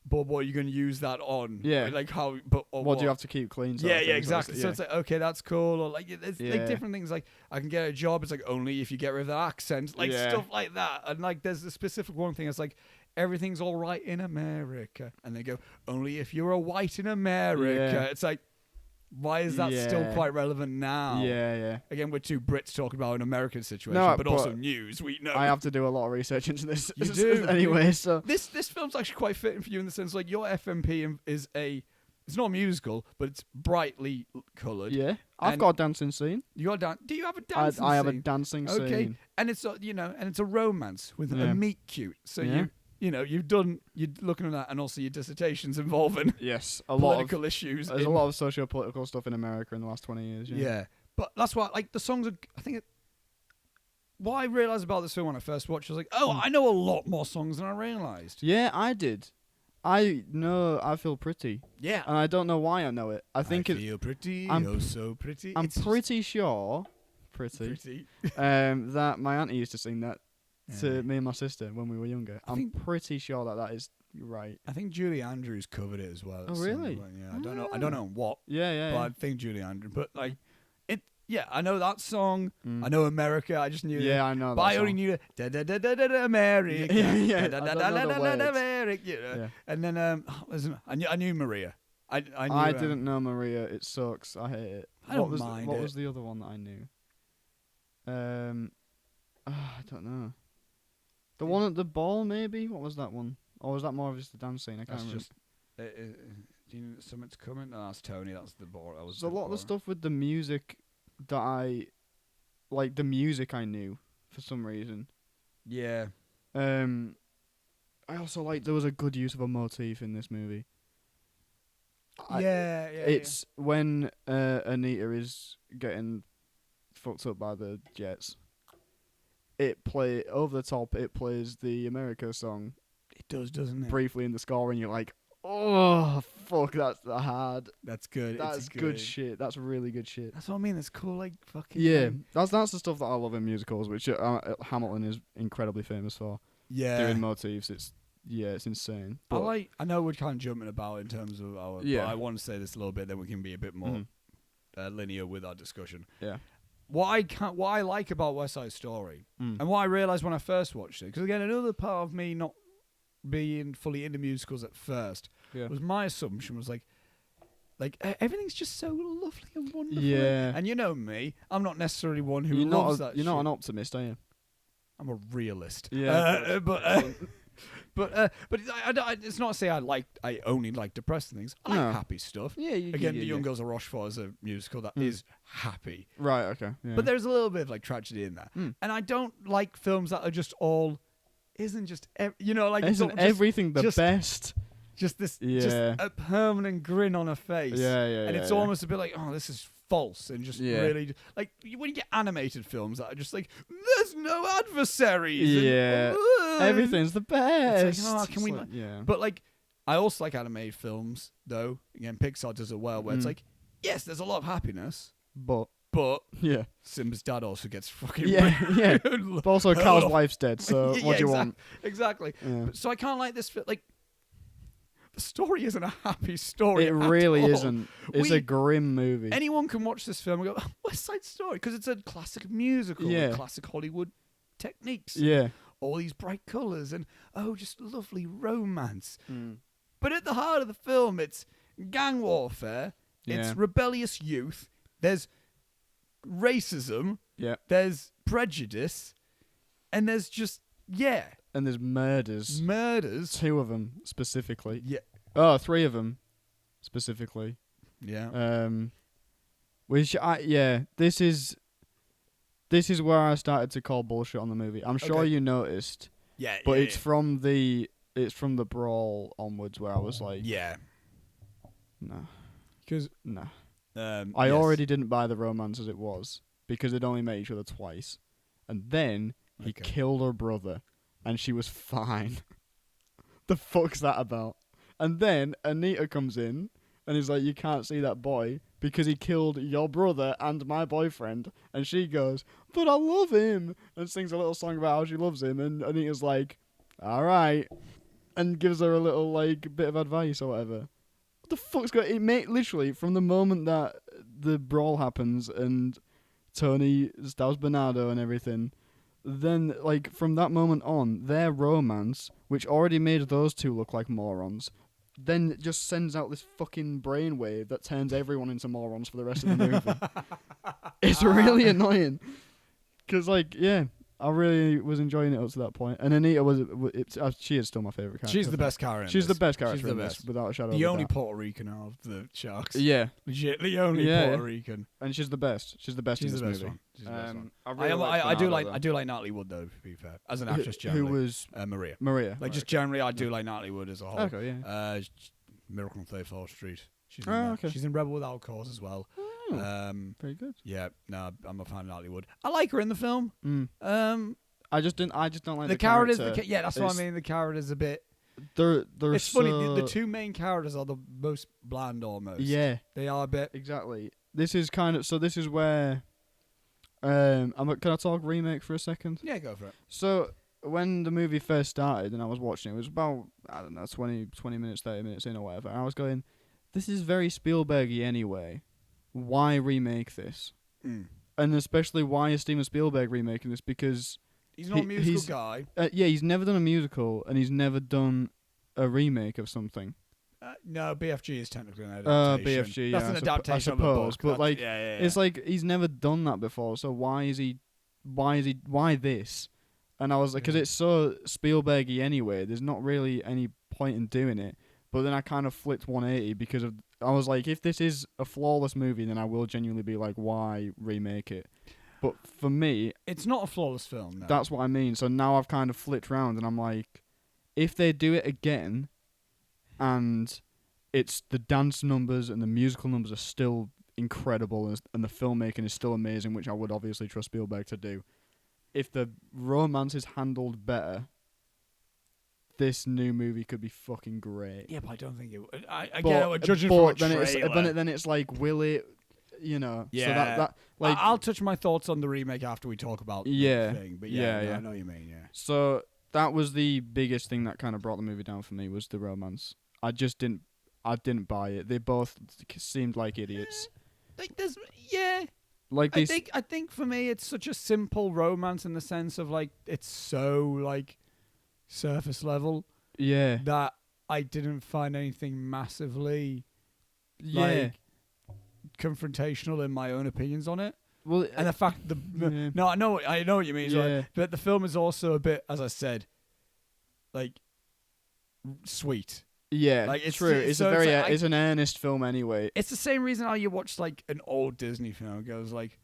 but what are you going to use that on? Yeah. Like how? But or What do you have to keep clean? sort of thing, so exactly. it's- So it's like, okay, that's cool. Or like, it's like Yeah. different things. Like I can get a job. It's like only if you get rid of the accent, like Yeah. stuff like that. And like there's a specific one thing. It's like everything's all right in America, and they go only if you're a white in America. Yeah. It's like, why is that still Yeah. quite relevant now? Yeah. Again, we're two Brits talking about an American situation, No, but also but news. We know. I have to do a lot of research into this. You do. Anyway, so This film's actually quite fitting for you in the sense like your FMP is it's not a musical, but it's brightly coloured. yeah, I've And- got a dancing scene. You got do you have a dancing I have a scene? dancing Okay, scene. and it's and it's a romance with Yeah. a meet cute. So Yeah. you're looking at that, and also your dissertations involving Yes, a lot of political issues. there's a lot of socio-political stuff in America in the last 20 years. Yeah, but that's why like the songs are. I think what I realized about this film when I first watched was like, I know a lot more songs than I realized. Yeah, I did. I know I feel pretty, Yeah, and I don't know why I know it. I think I feel pretty. I'm- Oh, so pretty. I'm It's just pretty sure, pretty, that my auntie used to sing that to Yeah. me and my sister when we were younger. I I'm think- pretty sure that is right. I think Julie Andrews covered it as well. at Oh, some really? point, yeah, I don't know what, Yeah. but I think Julie Andrews. But like it, yeah, I know that song. Mm. I know America. I just knew. Yeah, I know But that I only song. knew da da da da da America. Yeah, Da I da don't da know da the da da words. America. You know? Yeah. And then I knew Maria. I knew. I didn't know Maria. It sucks. I hate it. I don't what was mind what it. was the other one that I knew? I don't know. The one at the ball, maybe. What was that one? Or was that more of just a dance scene? I can't That's remember. just. Do you know something's coming? No, that's Tony. That's the ball. That was There's a the lot of the bar. stuff with the music that I like. The music I knew for some reason. Yeah. I also like there was a good use of a motif in this movie. Yeah. It's when Anita is getting fucked up by the Jets. It play over the top. It plays the America song It does, doesn't it? briefly in the score, and you're like, "Oh fuck, that's hard. That's good. That's it's good shit. That's really good shit." That's what I mean. It's cool. Like fucking. Yeah, that's the stuff that I love in musicals, which Hamilton is incredibly famous for. Yeah. Doing motifs, it's insane. But I know we're kind of jumping about in terms of our. Yeah. But I want to say this a little bit, then we can be a bit more Mhm. linear with our discussion. yeah, What I like about West Side Story, Mm. and what I realized when I first watched it, because again, another part of me not being fully into musicals at first yeah, was my assumption was like everything's just so lovely and wonderful. Yeah. And you know me, I'm not necessarily one who you're loves not that. you're not shit. an optimist, are you? I'm a realist. Yeah, But it's not to say I only like depressing things. I like No. happy stuff. Yeah, Again, The Young Girls of Rochefort is a musical that is happy, Right. Okay. Yeah. but there's a little bit of like tragedy in there. Mm. And I don't like films that are just all isn't just like it's isn't not just, everything the just- best? just this Yeah. just a permanent grin on her face. Yeah. And it's almost a bit like, oh, this is false, and just Yeah. really like when you get animated films that are just like, there's no adversaries. and, Yeah. "Ugh." Everything's the best. It's like, oh, can It's we like- yeah. But like, I also like animated films, though. Again, Pixar does it well, where it's Mm. like, yes, there's a lot of happiness, But but yeah. Simba's dad also gets fucking Yeah. But also, Cal's wife's dead. So Yeah, what do you want? Exactly. Yeah. So I can't like this. Like, the story isn't a happy story. It at really all. isn't. It's a grim movie. Anyone can watch this film and go, West Side Story, because it's a classic musical Yeah. with classic Hollywood techniques. Yeah. All these bright colours and, just lovely romance. Mm. But at the heart of the film, it's gang warfare, it's Yeah. rebellious youth, there's racism, Yeah. there's prejudice, and there's just, And there's murders. murders. 2 of them specifically. Yeah. Oh, 3 of them specifically. Yeah. Which this is where I started to call bullshit on the movie. I'm sure Okay. you noticed, Yeah. but yeah, it's from the brawl onwards where I was like, yeah. no, Because no. I I already didn't buy the romance as it was because they'd only met each other twice, and then he Okay. killed her brother, and she was fine. The fuck's that about? And then Anita comes in and is like, "You can't see that boy because he killed your brother and my boyfriend." And she goes, "But I love him," and sings a little song about how she loves him. And Anita's like, all right, and gives her a little like bit of advice or whatever. What the fuck's going? Literally from the moment that the brawl happens and Tony stabs Bernardo and everything, then like from that moment on, their romance, which already made those two look like morons, then just sends out this fucking brainwave that turns everyone into morons for the rest of the movie. It's really annoying. Cause like, yeah, I really was enjoying it up to that point. And Anita she is still my favorite character. She's the best character. She's the best character. She's the in best. This, without a shadow. The of a only doubt. Puerto Rican of the Sharks. Yeah, Legit, the only Puerto Rican. and she's the best. She's the best She's in the this best movie. one. She's the best one. I I do like Natalie Wood though. To be fair, as an actress, Who generally. was Maria? Maria. Like just generally, I do like Natalie Wood as a whole. Okay, yeah. Miracle on 34th Street. She's in okay. She's in Rebel Without Cause as well. Very good. Yeah, no, I'm a fan of Natalie Wood. I like her in the film. I just don't like the the characters. character. Yeah, that's what I mean. The character's a bit. They're It's funny. The two main characters are the most bland, almost. Yeah, they are a bit. exactly. This is kind of This is where. Can I talk remake for a second? Yeah, go for it. So when the movie first started and I was watching it was about, I don't know, 20 minutes, 30 minutes in or whatever. And I was going, this is very Spielbergy anyway. Why remake this? And especially why is Steven Spielberg remaking this? Because he's not a musical guy. Yeah, he's never done a musical and he's never done a remake of something. No, BFG is technically an adaptation. BFG, that's yeah, an adaptation I suppose, of a book. but like, yeah. it's like he's never done that before. So why this? And I was like, because it's so Spielbergy anyway. There's not really any point in doing it. But then I kind of flipped 180 because I was like, if this is a flawless movie, then I will genuinely be like, why remake it? But for me, it's not a flawless film. No. That's what I mean. So now I've kind of flipped round and I'm like, if they do it again, and it's the dance numbers and the musical numbers are still incredible, and the filmmaking is still amazing, which I would obviously trust Spielberg to do. If the romance is handled better, this new movie could be fucking great. Yeah, but I don't think it would. I get it, judging from a trailer. Then it's like, will it, you know? Yeah. So that like, I'll touch my thoughts on the remake after we talk about the thing. But yeah, I know what you mean, yeah. So that was the biggest thing that kind of brought the movie down for me, was the romance. I didn't buy it. They both seemed like idiots. Like I think for me it's such a simple romance in the sense of like it's so like surface level. Yeah. That I didn't find anything massively like confrontational in my own opinions on it. Well, and the fact no, I know what you mean. Yeah. Right? But the film is also a bit, as I said, like sweet. Yeah, like it's true. It's it's an earnest film anyway. It's the same reason how you watch like an old Disney film. It goes like,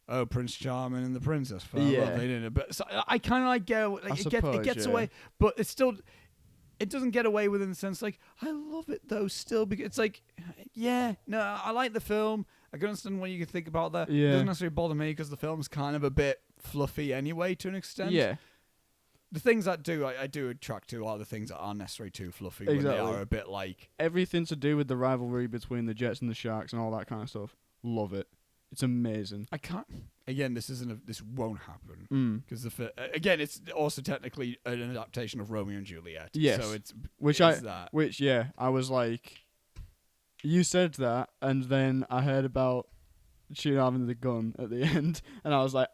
oh, Prince Charming and the Princess. But so I kind of like get like it gets away, but it's still. It doesn't get away with it in the sense like I love it though still because it's like I like the film. I can understand what you can think about that. It doesn't necessarily bother me because the film's kind of a bit fluffy anyway to an extent. Yeah. The things that I do attract to are the things that aren't necessarily too fluffy. Exactly. When they are a bit like everything to do with the rivalry between the Jets and the Sharks and all that kind of stuff. Love it. It's amazing. I can't. Again, this won't happen because again, it's also technically an adaptation of Romeo and Juliet. Yes. So it's I was like, you said that, and then I heard about shooting having the gun at the end, and I was like,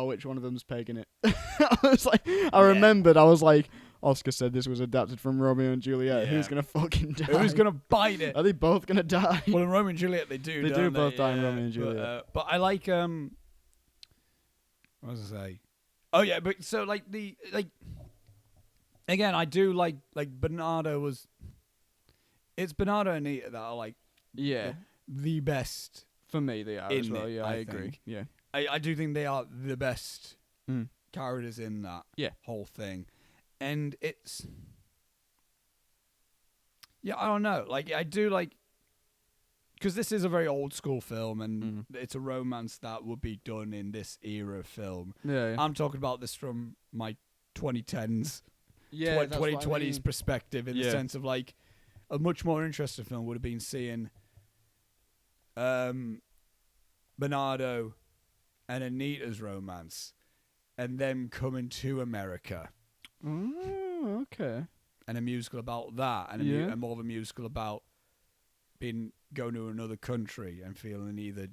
which one of them's pegging it? I was like, I remembered. I was like, Oscar said this was adapted from Romeo and Juliet. Yeah. Who's gonna fucking die? Who's gonna bite it? Are they both gonna die? Well, in Romeo and Juliet, they do. They do both die in Romeo and Juliet. But I like what was I say? Oh yeah, but so like again, I do like Bernardo was. It's Bernardo and Anita that are like the best. For me, they are as well. Yeah, I agree. Yeah, I do think they are the best characters in that whole thing, and it's I don't know. Like I do like because this is a very old school film, and it's a romance that would be done in this era of film. Yeah. I'm talking about this from my 2010s, 2020s perspective, in the sense of like a much more interesting film would have been seeing. Bernardo and Anita's romance and them coming to America. Oh, okay. And a musical about that, and and more of a musical about going to another country and feeling either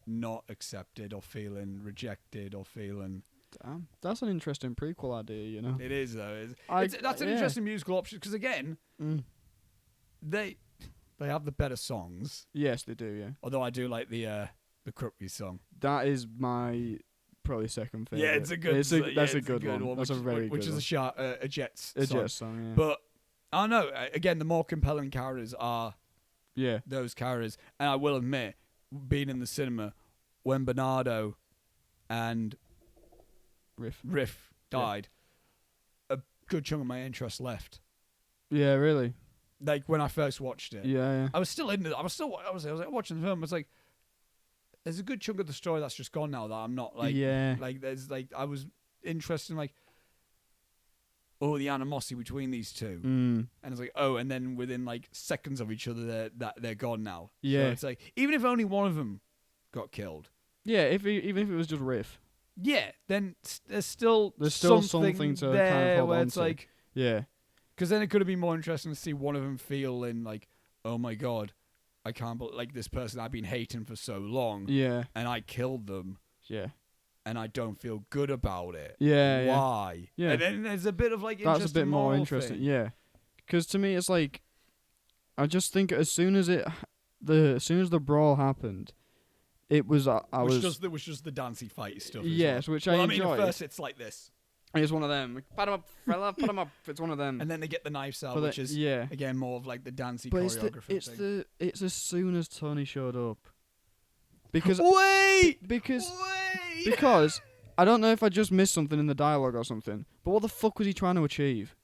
not accepted or feeling rejected or feeling. Damn, that's an interesting prequel idea, you know. It is though. That's an interesting musical option because again, they have the better songs. Yes, they do. Yeah. Although I do like the Krupke song. That is my probably second favorite. Yeah, it's a good. That's a good one. That's a very good one. Which is a Jets. A Jets song. Yeah. But I don't know. Again, the more compelling characters are. Yeah. Those characters, and I will admit, being in the cinema when Bernardo and Riff died, a good chunk of my interest left. Yeah, really. Like when I first watched it. Yeah. I was still into it. I was like watching the film. I was like, there's a good chunk of the story that's just gone now that I'm not like. Yeah. Like there's like I was interested in like. Oh, the animosity between these two, and it's like, oh, and then within like seconds of each other, they're gone now. Yeah, so it's like even if only one of them got killed. Yeah, even if it was just Riff. Yeah, then there's still something to there kind of hold where on it's to. like, yeah, because then it could have been more interesting to see one of them feeling like, oh my god, I can't believe like this person I've been hating for so long. Yeah, and I killed them. Yeah. And I don't feel good about it. Yeah. Why? Yeah. And then there's a bit of like that's a bit more interesting. Thing. Yeah. Because to me, it's like, I just think as soon as the brawl happened, it was which was just the dancey fight stuff. Yes, well. which I enjoyed. I mean, at first it's like this. It's one of them. Put him up, fella. Put him up. It's one of them. And then they get the knives out, which is again more of like the dancey choreography thing. It's as soon as Tony showed up. Because because I don't know if I just missed something in the dialogue or something, but what the fuck was he trying to achieve?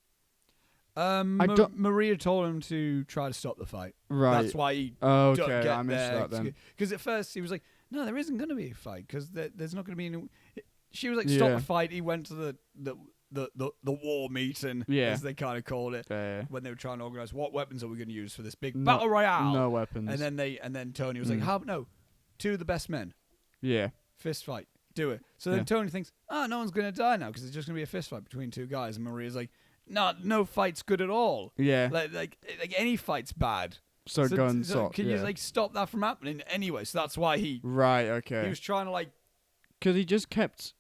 Maria told him to try to stop the fight. Right. That's why he. Okay, I missed that then. Because at first he was like, "No, there isn't going to be a fight because there's not going to be any." She was like, "Stop the fight." He went to the war meeting, as they kind of called it, when they were trying to organize what weapons are we going to use for this big battle royale. No weapons. And then Tony was like, "How no? Two of the best men. Yeah. Fist fight. Do it." So then Tony thinks, no one's going to die now because it's just going to be a fist fight between two guys. And Maria's like, no fight's good at all. Yeah. Like any fight's bad. So can you like stop that from happening anyway? So that's why he. Right. Okay. He was trying to like. Because he just kept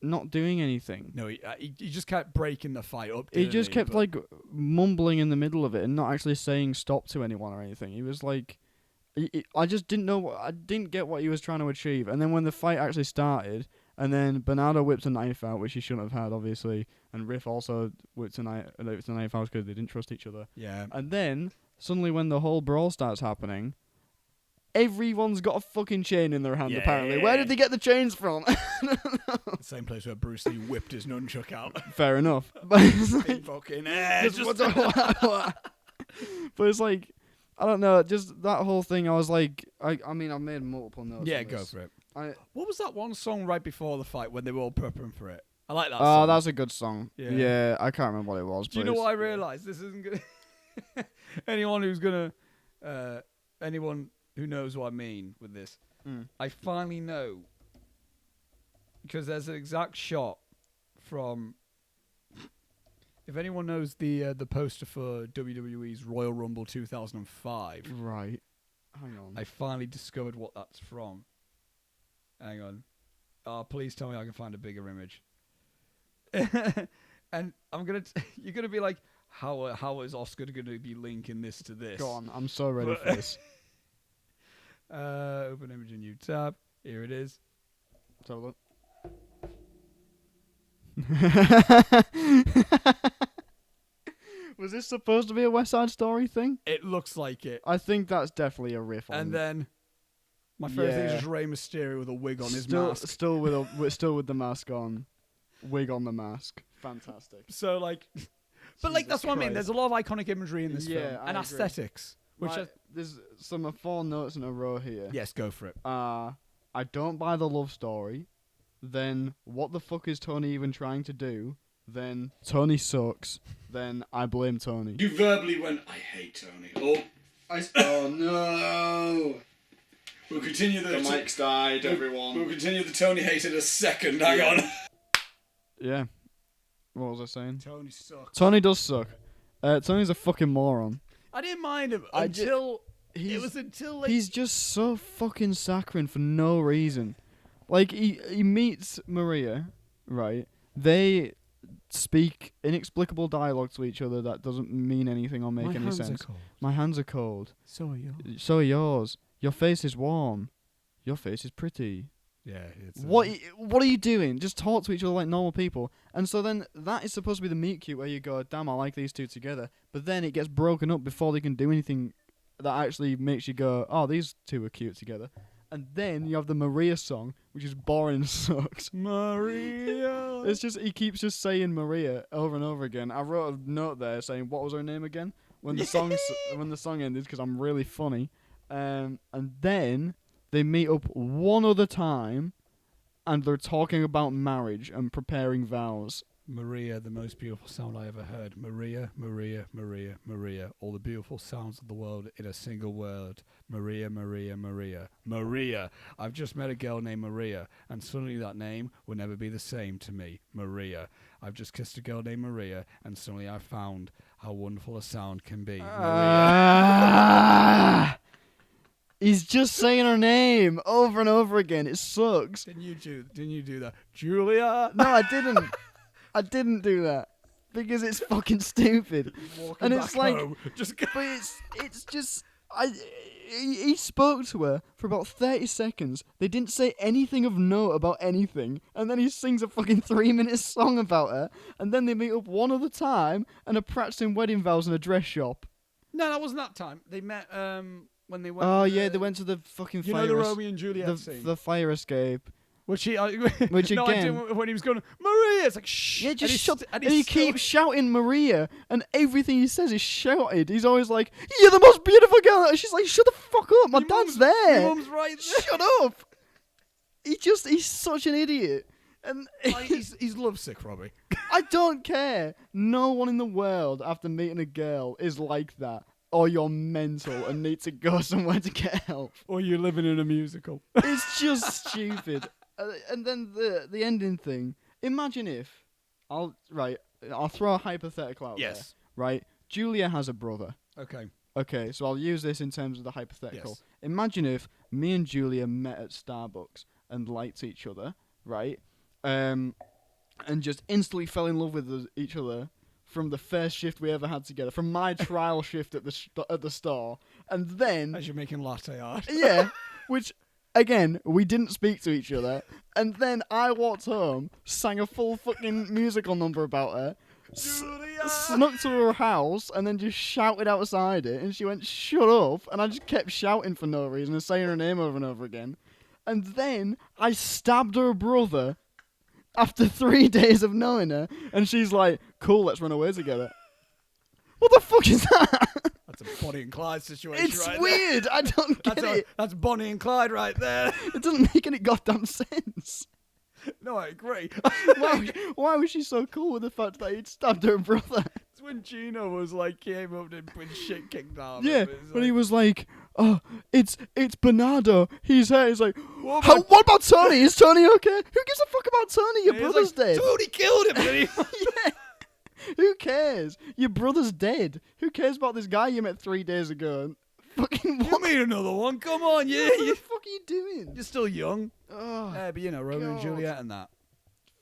not doing anything. No, he just kept breaking the fight up. He just kept like mumbling in the middle of it and not actually saying stop to anyone or anything. He was like. I just didn't know. I didn't get what he was trying to achieve. And then when the fight actually started, and then Bernardo whips a knife out, which he shouldn't have had, obviously, and Riff also whips a knife out because they didn't trust each other. Yeah. And then suddenly, when the whole brawl starts happening, everyone's got a fucking chain in their hand. Apparently, where did they get the chains from? The same place where Bruce Lee whipped his nunchuck out. Fair enough. But it's like, fucking but it's like. I don't know, just that whole thing, I was like, I mean, I've made multiple notes. Yeah, go for it. What was that one song right before the fight when they were all prepping for it? I like that song. Oh, that's a good song. Yeah, I can't remember what it was. Do you know what I realised? This isn't going to... Anyone who knows what I mean with this, I finally know, because there's an exact shot from... If anyone knows the poster for WWE's Royal Rumble 2005, right? Hang on. I finally discovered what that's from. Hang on. Oh, please tell me I can find a bigger image. And you're gonna be like, how is Oscar gonna be linking this to this? Go on, I'm so ready for this. Open image in new tab. Here it is. Let's have a look. Was this supposed to be a West Side Story thing? It looks like it. I think that's definitely a riff on. And then my favorite thing is just Rey Mysterio with a wig on his mask. Still with the mask on, wig on the mask. Fantastic. So like, but like that's what I mean. There's a lot of iconic imagery in this film and aesthetics. There's some 4 notes in a row here. Yes, go for it. I don't buy the love story. Then what the fuck is Tony even trying to do? Then Tony sucks. Then I blame Tony. You verbally went, I hate Tony. Oh no! We'll continue the mic's died, everyone. We'll continue the Tony hate in a second. Hang on. Yeah. What was I saying? Tony sucks. Tony does suck. Tony's a fucking moron. I didn't mind him He's he's just so fucking saccharine for no reason. Like he meets Maria, right? They speak inexplicable dialogue to each other that doesn't mean anything or make any sense. My hands are cold. So are yours. So are yours. Your face is warm. Your face is pretty. Yeah. It's What are you doing? Just talk to each other like normal people. And so then that is supposed to be the meet cute where you go, damn, I like these two together. But then it gets broken up before they can do anything that actually makes you go, oh, these two are cute together. And then you have the Maria song, which is boring and sucks. Maria. It's just, he keeps just saying Maria over and over again. I wrote a note there saying, what was her name again? When the song ended, because I'm really funny. And then they meet up one other time, and they're talking about marriage and preparing vows. Maria, the most beautiful sound I ever heard. Maria, Maria, Maria, Maria. All the beautiful sounds of the world in a single word. Maria, Maria, Maria. Maria. I've just met a girl named Maria, and suddenly that name will never be the same to me. Maria. I've just kissed a girl named Maria, and suddenly I found how wonderful a sound can be. Maria. He's just saying her name over and over again. It sucks. Didn't you do that? Julia? No, I didn't. I didn't do that because it's fucking stupid. And it's like, but it's just, he spoke to her for about 30 seconds. They didn't say anything of note about anything, and then he sings a fucking 3-minute song about her, and then they meet up one other time and are practicing wedding vows in a dress shop. No, that wasn't that time. They met when they went. Oh yeah, they went to the fucking fire. You know the Romeo and Juliet scene. The fire escape. Which again, when he was going, Maria, it's like shh. Yeah, just shut. And he keeps shouting Maria, and everything he says is shouted. He's always like, "You're the most beautiful girl." And she's like, "Shut the fuck up, my dad's there." Your mum's right there. Shut up. He's such an idiot, and he's lovesick, Robbie. I don't care. No one in the world after meeting a girl is like that. Or you're mental and need to go somewhere to get help. Or you're living in a musical. It's just stupid. And then the ending thing. Imagine if I'll throw a hypothetical out there. Right? Julia has a brother. Okay, so I'll use this in terms of the hypothetical. Yes. Imagine if me and Julia met at Starbucks and liked each other, right? And just instantly fell in love with each other from the first shift we ever had together, from my trial shift at the store, and then as you're making latte art. Yeah, which. Again, we didn't speak to each other, and then I walked home, sang a full fucking musical number about her, snuck to her house, and then just shouted outside it, and she went, "Shut up," and I just kept shouting for no reason and saying her name over and over again. And then I stabbed her brother after 3 days of knowing her, and she's like, "Cool, let's run away together." What the fuck is that? That's a Bonnie and Clyde situation. It's weird. I don't get it. That's Bonnie and Clyde right there. It doesn't make any goddamn sense. No, I agree. Why was she so cool with the fact that he'd stabbed her brother? It's when Gino was like, came up with shit kicked out. Yeah, but he was like, "Oh, it's Bernardo. He's here." He's like, what about Tony? Is Tony okay? Who gives a fuck about Tony? Your brother's dead. Tony killed him, did he? Yeah. Who cares? Your brother's dead. Who cares about this guy you met 3 days ago? Fucking what? You meet another one. Come on, yeah. What the fuck are you doing? You're still young. Oh, but you know, Romeo and Juliet and that.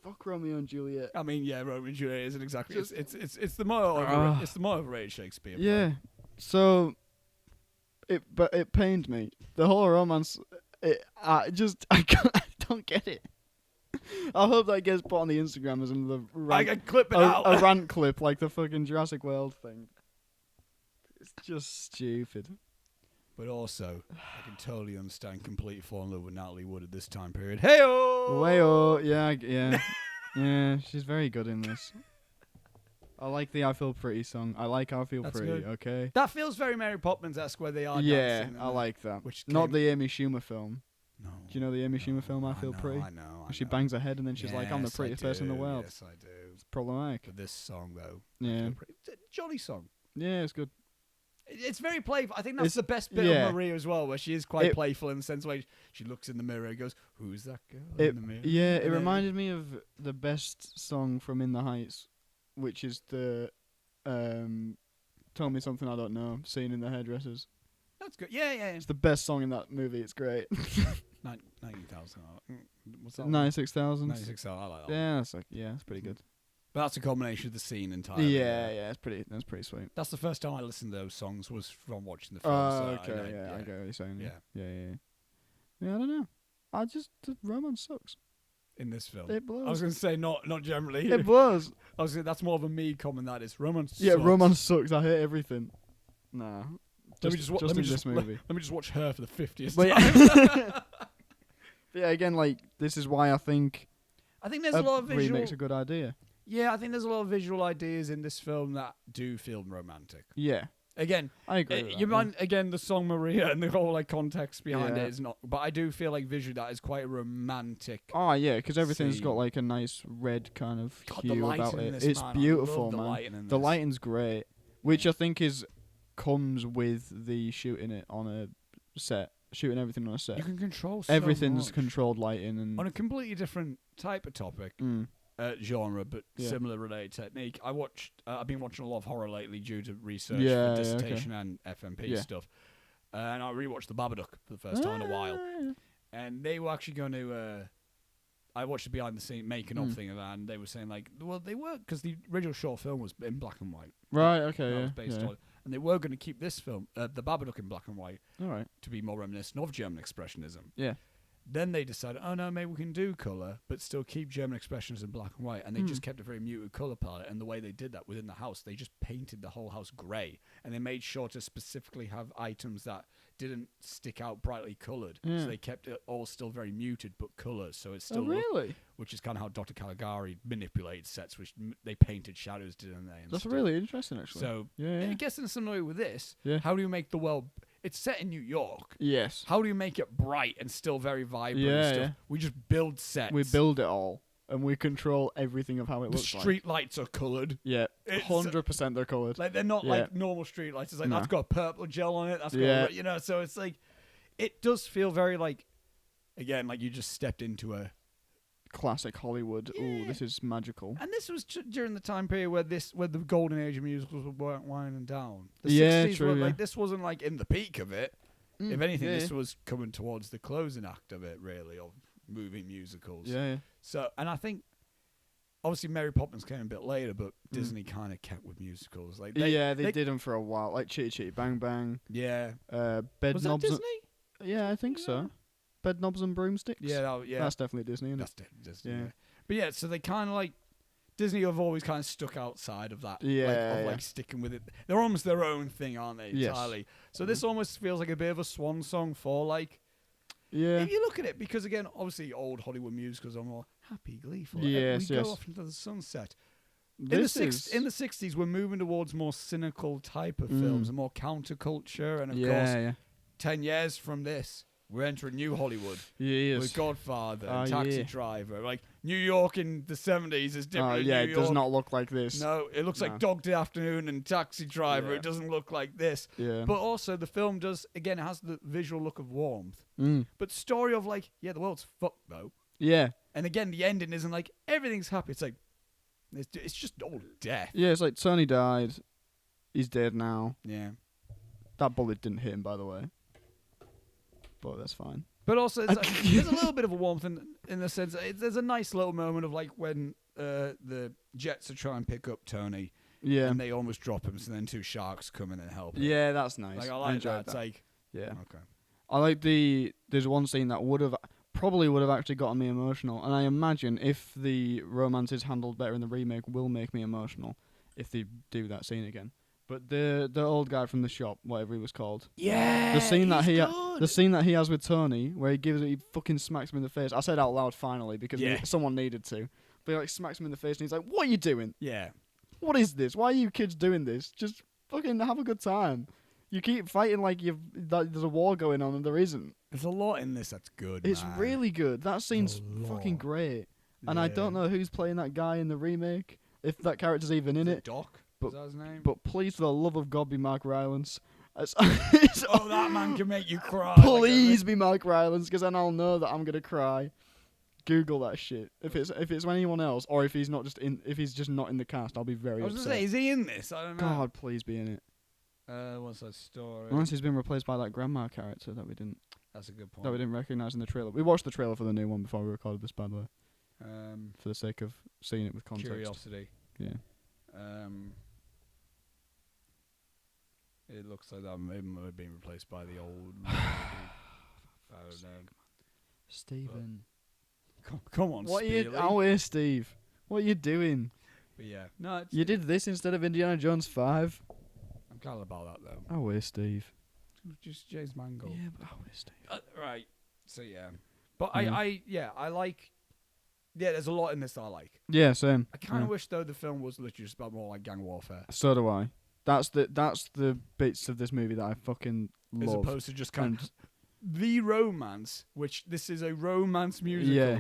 Fuck Romeo and Juliet. I mean, yeah, Romeo and Juliet isn't exactly. It's the more overrated Shakespeare. Yeah. So, it pained me. The whole romance. I don't get it. I hope that gets put on the Instagram as another I can clip it out. A rant clip like the fucking Jurassic World thing. It's just stupid. But also, I can totally understand completely falling in love with Natalie Wood at this time period. Hey-oh! Way-oh! Yeah. Yeah, she's very good in this. I like the I Feel Pretty song. I like I Feel Pretty, good. Okay? That feels very Mary Poppins-esque where they are dancing. Yeah, I like that. Not the Amy Schumer film. No. Do you know the Amy Schumer film, I Feel Pretty? I know. She bangs her head and then she's like, "I'm the prettiest person in the world." Yes, I do. It's problematic. But this song, though. Yeah. It's a jolly song. Yeah, it's good. It's very playful. I think that's the best bit of Maria as well, where she is quite playful in the sense where she looks in the mirror and goes, "Who's that girl in the mirror?" Yeah, it reminded me of the best song from In the Heights, which is the Tell Me Something I Don't Know scene in the hairdressers. That's good. Yeah. It's the best song in that movie. It's great. 90,000. What's that? 96,000. 96,000. I like that. Yeah, it's pretty good. But that's a combination of the scene entirely. Yeah, that's pretty sweet. That's the first time I listened to those songs was from watching the film. Oh, okay, I get what you're saying. Yeah, I don't know. The romance sucks. In this film, it blows. I was going to say not generally. It blows. I was that's more of a me comment. That is romance. Yeah, sucks. romance sucks. I hate everything. Nah. Let me just watch this movie. Let me just watch Her for the 50th But time. But yeah, again, like this is why I think there's a lot of visual. Remake's a good idea. Yeah, I think there's a lot of visual ideas in this film that do feel romantic. Yeah. Again, I agree with that. You mind again the song Maria and the whole like context behind Yeah. it is not, but I do feel like visually that is quite a romantic. Oh yeah, because everything's scene. got like a nice red kind of God, the hue lighting about in it. this, It's man. beautiful, I love the man. lighting in The this. lighting's great, which I think comes with the shooting it on a set, shooting everything on a set. You can control so Everything's much. controlled lighting and On a completely different type of topic, genre, but similar related technique. I've been watching a lot of horror lately due to research for dissertation and FMP stuff. And I rewatched The Babadook for the first time in a while. And they were actually going to... I watched the behind the scene making of thing of that, and they were saying like, well, they were, because the original short film was in black and white. Right, okay, That was based on it. And they were going to keep this film, The Babadook, in black and white, All right. to be more reminiscent of German Expressionism. Yeah. Then they decided, oh no, maybe we can do colour, but still keep German Expressionism in black and white. And they just kept a very muted colour palette. And the way they did that within the house, they just painted the whole house grey. And they made sure to specifically have items that didn't stick out brightly coloured. Yeah. So they kept it all still very muted, but colours. So it's still really? which is kind of how Dr. Caligari manipulated sets, which they painted shadows, didn't they? And That's stuff. really interesting, actually. So yeah. I guess in some way with this, Yeah. how do you make the world... It's set in New York. Yes. How do you make it bright and still very vibrant Yeah, and stuff? yeah. We just build sets. We build it all, and we control everything of how it The looks like. street lights are coloured. Yeah, It's- 100% they're coloured. Like they're not like normal street lights. It's like No. that's got purple gel on it. That's Yeah. got so it's like it does feel very like again like you just stepped into a Classic Hollywood. Yeah. Ooh, this is magical. and this was during the time period where the golden age of musicals were winding down. The Yeah, 60s true, were yeah. like this wasn't like in the peak of it. If anything, yeah, this was coming towards the closing act of it, really, of movie musicals. Yeah. So, and I think, obviously, Mary Poppins came a bit later, but Disney kind of kept with musicals. Like They did them for a while, like Chitty Chitty Bang Bang. Yeah. Bed Was Knobs. that Disney? Yeah, I think so. Bed Knobs and Broomsticks. Yeah, That's definitely Disney, isn't it? That's Disney. Yeah. Yeah. But yeah, so they kind of like Disney have always kind of stuck outside of that. Yeah, like sticking with it. They're almost their own thing, aren't they? Yes. Entirely. So this almost feels like a bit of a swan song for like. Yeah. If you look at it, because again, obviously, old Hollywood musicals are more happy, gleeful. Yes, we yes. go off into the sunset. In This the is 60s, we're moving towards more cynical type of films and more counterculture, and of course, yeah. 10 years from this, we're entering new Hollywood. Yes. With Godfather and Oh, Taxi yeah. Driver. Like, New York in the 70s is different than yeah, New it York. does not look like this. No, it looks No. like Dog Day Afternoon and Taxi Driver. Yeah. It doesn't look like this. Yeah. But also, the film does, again, it has the visual look of warmth. But story of, like, yeah, the world's fucked, though. Yeah. And again, the ending isn't like, everything's happy. It's like, it's just all death. Yeah, it's like Tony died. He's dead now. Yeah. That bullet didn't hit him, by the way. But that's fine. But also, it's like, there's a little bit of a warmth in the sense that there's a nice little moment of like when the Jets are trying to pick up Tony, Yeah. and they almost drop him, so then two sharks come in and help him. Yeah, that's nice. Like I like enjoyed that. It's like Yeah. okay. I like there's one scene that probably would have actually gotten me emotional, and I imagine if the romance is handled better in the remake, will make me emotional if they do that scene again. But the old guy from the shop, whatever he was called, Yeah. the scene that he's he good. the scene that he has with Tony, where he fucking smacks him in the face. I said out loud finally because Yeah. someone needed to, but he like smacks him in the face and he's like, "What are you doing? Yeah. What is this? Why are you kids doing this? Just fucking have a good time. You keep fighting like there's a war going on and there isn't." There's a lot in this that's good. It's man. really good. That scene's a fucking lot. great. And I don't Yeah. know who's playing that guy in the remake, if that character's even in Is it. Doc? But- Is that his name? But please, for the love of God, be Mark Rylance. oh, that man can make you cry. Please be Mark Rylance, because then I'll know that I'm gonna cry. Google that shit. If it's anyone else, or if he's just not in the cast, I'll be very I was upset. gonna say, is he in this? I don't know. God, please be in it. What's that story? Unless he's been replaced by that grandma character that we didn't That's a good point. recognise in the trailer. We watched the trailer for the new one before we recorded this, by the way, for the sake of seeing it with context. Curiosity. Yeah. It looks like that maybe might have been replaced by the old. I don't know. Stephen. Come on, What are Spearley. you? Oh, here, Steve. What are you doing? But yeah, no, You did this instead of Indiana Jones 5. I'm glad about that though. Oh, here, Steve. Just James Mangold. Yeah, but oh, here, Steve. Right. So yeah, but Yeah. I like. Yeah, there's a lot in this that I like. Yeah, same. I kind of wish though the film was literally just about more like gang warfare, So do I. That's the bits of this movie that I fucking as love. opposed to just kind of the romance, which this is a romance musical. Yeah.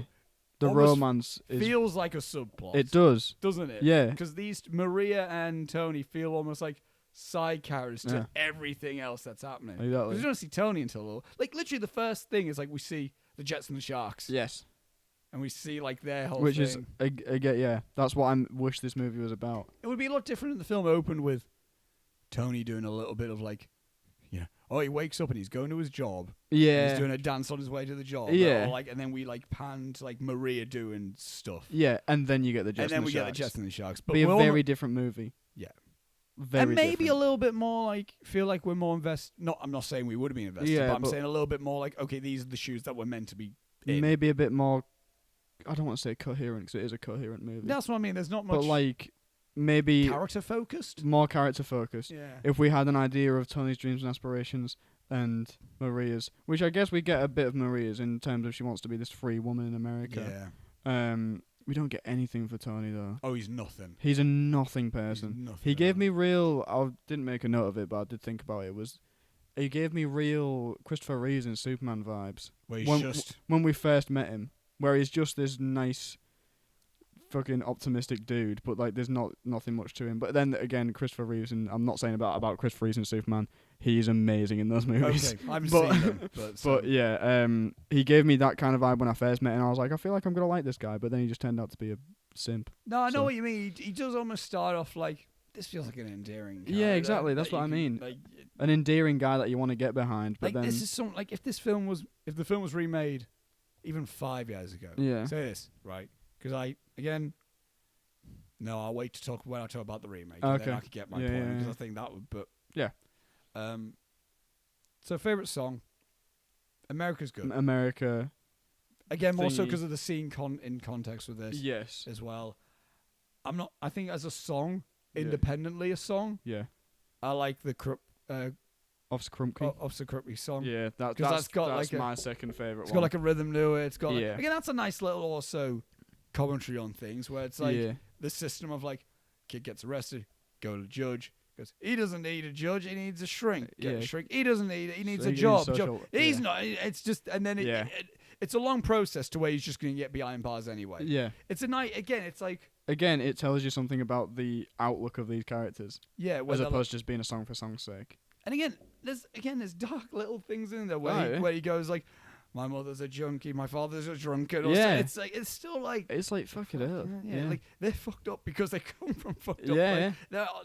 The almost romance feels like a subplot. It does. Doesn't it? Yeah. Because these Maria and Tony feel almost like side characters to everything else that's happening. Exactly. Because we don't see Tony until like literally the first thing is like we see the Jets and the Sharks. Yes. And we see like their whole Which thing. is again, yeah. That's what I wish this movie was about. It would be a lot different if the film opened with Tony doing a little bit of like, he wakes up and he's going to his job. Yeah. He's doing a dance on his way to the job. Yeah. Or like, and then we like pan to like Maria doing stuff. Yeah, and then you get the Jets And then and the we Sharks. get the Jets and the Sharks. But Be a we're very different movie. Yeah. Very and maybe different. a little bit more like feel like we're more invested. I'm not saying we would have been invested, Yeah, but I'm but saying a little bit more like, okay, these are the shoes that we're meant to be in. Maybe a bit more. I don't want to say coherent because it is a coherent movie. That's what I mean. There's not much but like maybe character focused. more character focused. Yeah. If we had an idea of Tony's dreams and aspirations and Maria's, which I guess we get a bit of Maria's in terms of she wants to be this free woman in America. Yeah. We don't get anything for Tony though. Oh, he's nothing. He's a nothing person. He's nothing He at gave all. me real. I didn't make a note of it, but I did think about it. He gave me real Christopher Reeves and Superman vibes Where he's when we first met him, where he's just this nice, fucking optimistic dude, but like there's nothing much to him. But then again, Christopher Reeves, and I'm not saying about Christopher Reeves and Superman. He's amazing in those movies. Okay, I haven't But- seen them. But yeah, he gave me that kind of vibe when I first met him. And I was like, I feel like I'm gonna like this guy, but then he just turned out to be a simp. No, I know So- what you mean. He does almost start off like, this feels like an endearing character. Yeah, exactly, that's that what you I can, mean. Like, An endearing guy that you want to get behind, but like then this is something like if the film was remade even 5 years ago. yeah, Say this, right? Because I'll wait to talk when I talk about the remake. And Okay. then I could get my Yeah, point yeah, because yeah. I think that would. But Yeah. So favorite song, America's good. America. Again, more so thingy. because of the scene in context with this Yes. as well. I think as a song, Yeah. independently a song, Yeah. I like the Officer Crumpkin. Officer Krupke song. Yeah, 'Cause that's that's got that's like a- my second favorite It's one. got like a rhythm to it. It's got Yeah. again, that's a nice little also commentary on things where it's like yeah, the system of like kid gets arrested, go to the judge, goes, he doesn't need a judge, he needs a shrink. Get Yeah. a shrink. He doesn't need it, he needs So a he job. needs job. social- He's yeah. not. It's just and then Yeah. it's a long process to where he's just going to get behind bars anyway. yeah. It's a night again. It's like Again, it tells you something about the outlook of these characters, yeah, where as they're opposed to just being a song for song's sake. and again, there's dark little things in there Oh, where yeah. where he goes like, my mother's a junkie, my father's a drunkard. Or Yeah. it's like it's still like. It's like fuck it up. Yeah, like they're fucked up because they come from fucked up. Yeah,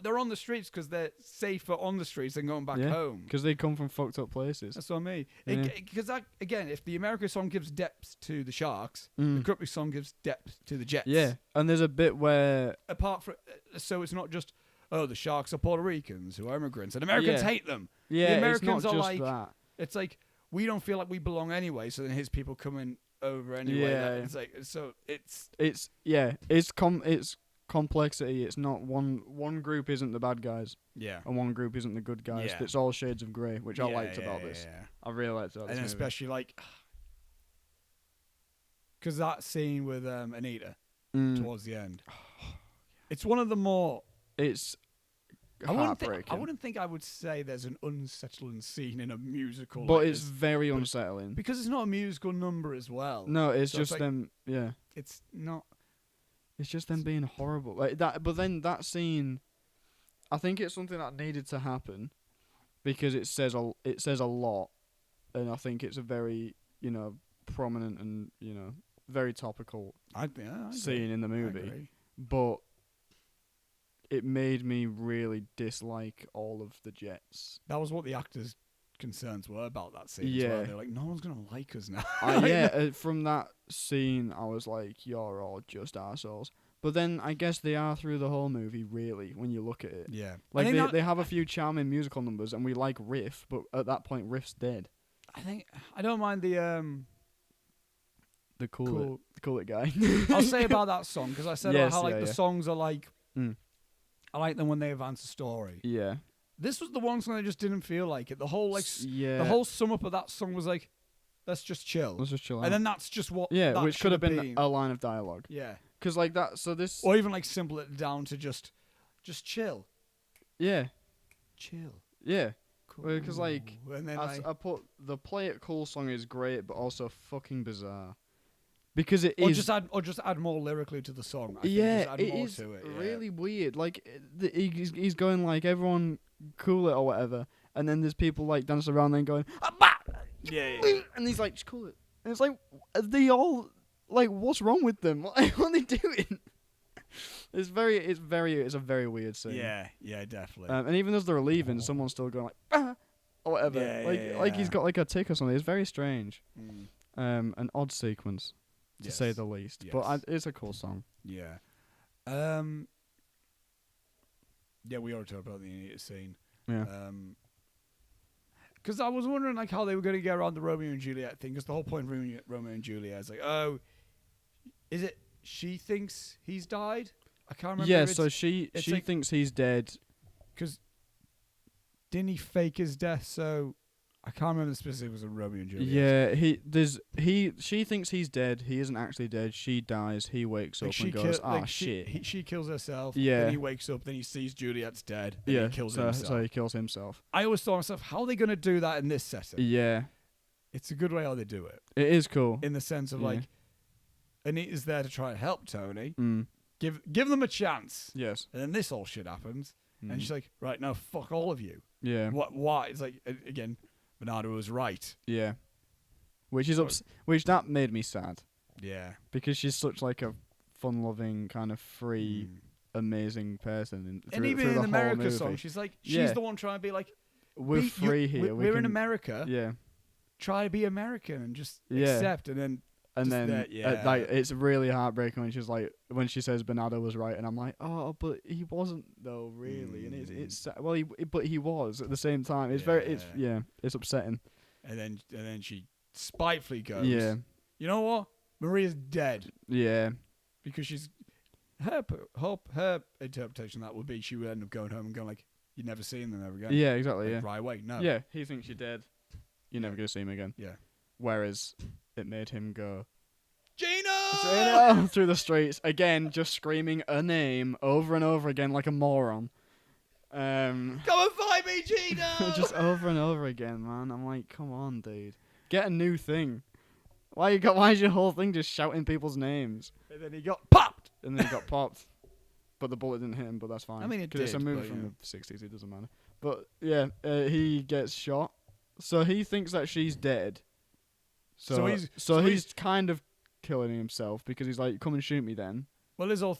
They're on the streets because they're safer on the streets than going back Yeah. home. because they come from fucked up places. That's what I mean. Yeah. Because again, if the America song gives depth to the Sharks, Mm. the Krupke song gives depth to the Jets. Yeah, and there's a bit where Apart from, so it's not just the Sharks are Puerto Ricans who are immigrants and Americans Yeah. hate them. yeah, Americans it's not are just like- that. It's like we don't feel like we belong anyway, so then his people coming over anyway. Yeah. It's like so it's It's it's complexity. It's not one group isn't the bad guys yeah. and one group isn't the good guys. Yeah. It's all shades of grey, which I Yeah, liked yeah, about yeah, this. yeah. I really liked about this And movie. especially like because that scene with Anita Mm. towards the end, it's one of the more. It's I heartbreaking, wouldn't think I would say there's an unsettling scene in a musical, but like it's this, very unsettling. because it's not a musical number as well. No, it's So just like- them. Yeah, it's not. it's just them being horrible like that. But then that scene, I think it's something that needed to happen because it says a lot, and I think it's a very prominent and very topical I scene in the I movie, agree. but it made me really dislike all of the Jets. That was what the actors' concerns were about that scene. Yeah. As well. They're like, no one's gonna like us now. From that scene, I was like, you're all just arseholes. But then I guess they are through the whole movie, really, when you look at it. Yeah. Like they have a few charming musical numbers, and we like Riff, but at that point, Riff's dead. I don't mind the Cool it guy. I'll say about that song because I said about how the songs are like. I like them when they advance a story. Yeah. This was the one song I just didn't feel like it. The whole the whole sum up of that song was like, let's just chill. out. And then that's just what. Yeah, that which could have been a line of dialogue. Yeah. Because like that, so this. Or even like simple it down to just chill. Yeah. Chill. Yeah. Cool. Because like, and then I put the Play It Cool song is great, but also fucking bizarre. Because it or is. Just add more lyrically to the song. It is really weird. Like he's going like everyone cool it or whatever, and then there's people like dancing around then going yeah, and he's like just cool it. And it's like are they all like what's wrong with them? What are they doing? It's a very weird scene. Yeah, definitely. And even as they're leaving, someone's still going like or whatever. Like he's got like a tick or something. It's very strange. An odd sequence. To say the least, but it's a cool song. Yeah. Yeah, we already talked about the Idiot scene. Yeah. Because I was wondering like how they were going to get around the Romeo and Juliet thing. Because the whole point of Romeo and Juliet is like, oh, is it she thinks he's died? I can't remember. Yeah, so she like, thinks he's dead. Because didn't he fake his death? So I can't remember the specifics of Romeo and Juliet. Yeah, she thinks he's dead. He isn't actually dead. She dies. He wakes up and goes, shit. She kills herself. Yeah. Then he wakes up. Then he sees Juliet's dead. And yeah. He kills himself. So he kills himself. I always thought to myself, how are they going to do that in this setting? Yeah. It's a good way how they do it. It is cool. In the sense of like, Anita's there to try and help Tony. Mm. Give them a chance. Yes. And then this all shit happens. And she's like, right, now fuck all of you. Yeah. Why? It's like, again, Bernardo was right. Yeah. Which that made me sad. Yeah. Because she's such like a fun-loving, kind of free, amazing person. And even in the America song, she's like, she's the one trying to be like, we're free here. We're in America. Yeah. Try to be American and just accept. And then like it's really heartbreaking when she says Bernardo was right, and I'm like, oh, but he wasn't though, really. And it's but he was at the same time. It's it's upsetting. And then she spitefully goes, yeah, you know what? Maria's dead. Yeah, because she's her interpretation of that would be she would end up going home and going like, you're never seeing them ever again. Yeah, exactly. Like, yeah, right away. No. Yeah, he thinks you're dead. You're never gonna see him again. Yeah. Whereas it made him go, Gino! through the streets again, just screaming a name over and over again like a moron. Come and find me, Gino! Just over and over again, man. I'm like, come on, dude, get a new thing. Why is your whole thing just shouting people's names? And then he got popped. But the bullet didn't hit him. But that's fine. I mean, it's a movie from the 60s. It doesn't matter. But yeah, he gets shot. So he thinks that she's dead. So he's kind of killing himself because he's like, come and shoot me then. Well, there's all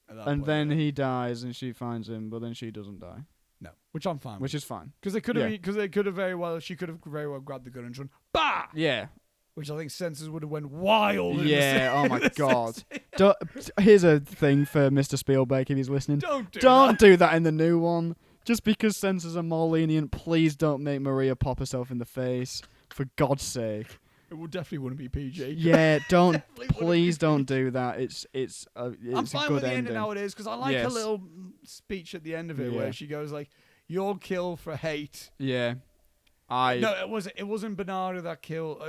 and then he dies and she finds him, but then she doesn't die. No, which I'm fine. Which is fine because she could have very well grabbed the gun and run. Bah! Yeah. Which I think censors would have went wild. Yeah. Oh my god. Here's a thing for Mr. Spielberg if he's listening. Don't do that in the new one. Just because censors are more lenient, please don't make Maria pop herself in the face. For God's sake. It definitely wouldn't be PG. Yeah, please don't do that. It's I'm fine a good with the ending. ending how it is because I like her little speech at the end of it where she goes like, "You'll kill for hate." Yeah, No, it wasn't Bernardo that killed.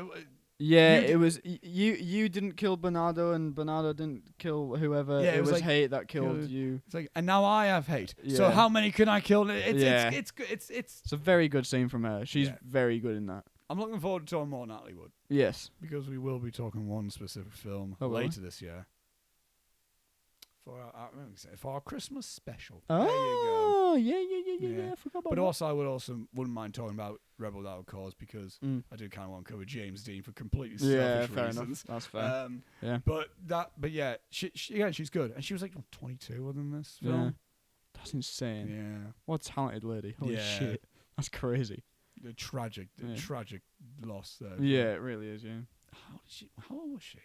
Yeah, it was you didn't kill Bernardo and Bernardo didn't kill whoever. Yeah, it was like, hate that killed you. It's like, and now I have hate. Yeah. So how many can I kill? It's a very good scene from her. She's very good in that. I'm looking forward to talking more Natalie Wood. Yes, because we will be talking one specific film later this year for our Christmas special. Oh, there you go. Yeah. I forgot about but that. also, I wouldn't mind talking about Rebel Without Cause because I do kind of want to cover James Dean for completely Yeah, selfish fair reasons. enough. That's fair. Yeah. But yeah, she's good, and she was like 22 within this film. Yeah. That's insane. Yeah. What a talented lady. Holy shit. That's crazy. The tragic loss there. Yeah, it really is, yeah. How old was she?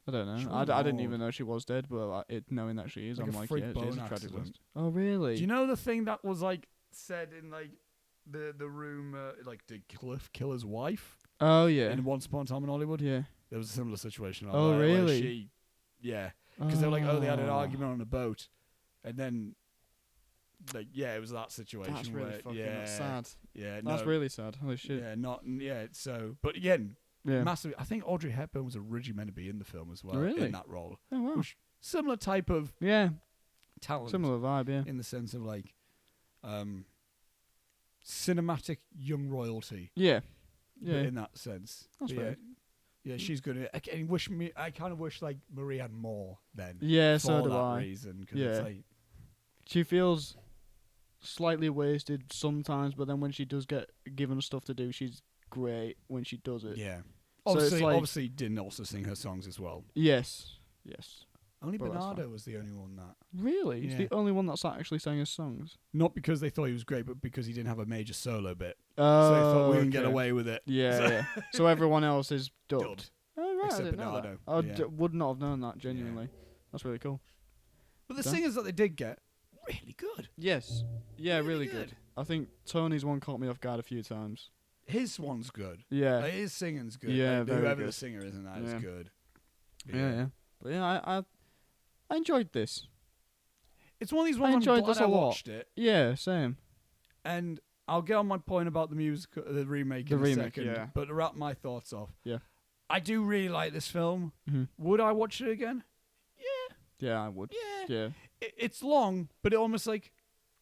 I don't know. I didn't even know she was dead, but knowing that she is, Like I'm a like, freak yeah, it is bone a tragic accident. loss. Oh, really? Do you know the thing that was like said in like the room, like did Cliff kill his wife? Oh, yeah. In Once Upon a Time in Hollywood? Yeah. There was a similar situation. Oh, really? Where she, because they were like, they had an argument on a boat, and then, like, it was that situation. That's really fucking sad. Yeah, that's really sad. Holy shit. Yeah, so, but again, Yeah. massively. I think Audrey Hepburn was originally meant to be in the film as well. Really? In that role. Oh, wow. Which, similar type of talent. Similar vibe, yeah. In the sense of like, cinematic young royalty. Yeah. Yeah. In that sense. That's right. Yeah, she's good. I kind of wish like Marie had more then. Yeah, for so do that I. reason, cause it's like, she feels slightly wasted sometimes, but then when she does get given stuff to do, she's great when she does it. yeah. So Obviously, didn't also sing her songs as well. Yes. Only But that's Bernardo fine. was the only one that. Really? He's Yeah. the only one that's actually sang his songs. Not because they thought he was great, but because he didn't have a major solo bit. Oh, So they thought we can get away with it. Yeah, So- yeah. So everyone else is dubbed. Dubbed. Oh, right, Except I didn't know that. Bernardo, I would not have known that, genuinely. That's really cool. But the Okay. singers that they did get, really good. Yes. Yeah, Really really good. I think Tony's one caught me off guard a few times. His one's good. Yeah. Like, his singing's good. Yeah, Like, very whoever good. the singer is in that is good. But Yeah. But yeah, I enjoyed this. It's one of these I ones I'm enjoyed glad this a I lot. watched it. Yeah, same. And I'll get on my point about the music, the remake The in remake, a second. yeah. But to wrap my thoughts off, Yeah. I do really like this film. Mm-hmm. Would I watch it again? Yeah, I would. Yeah. Yeah. It's long, but it almost like,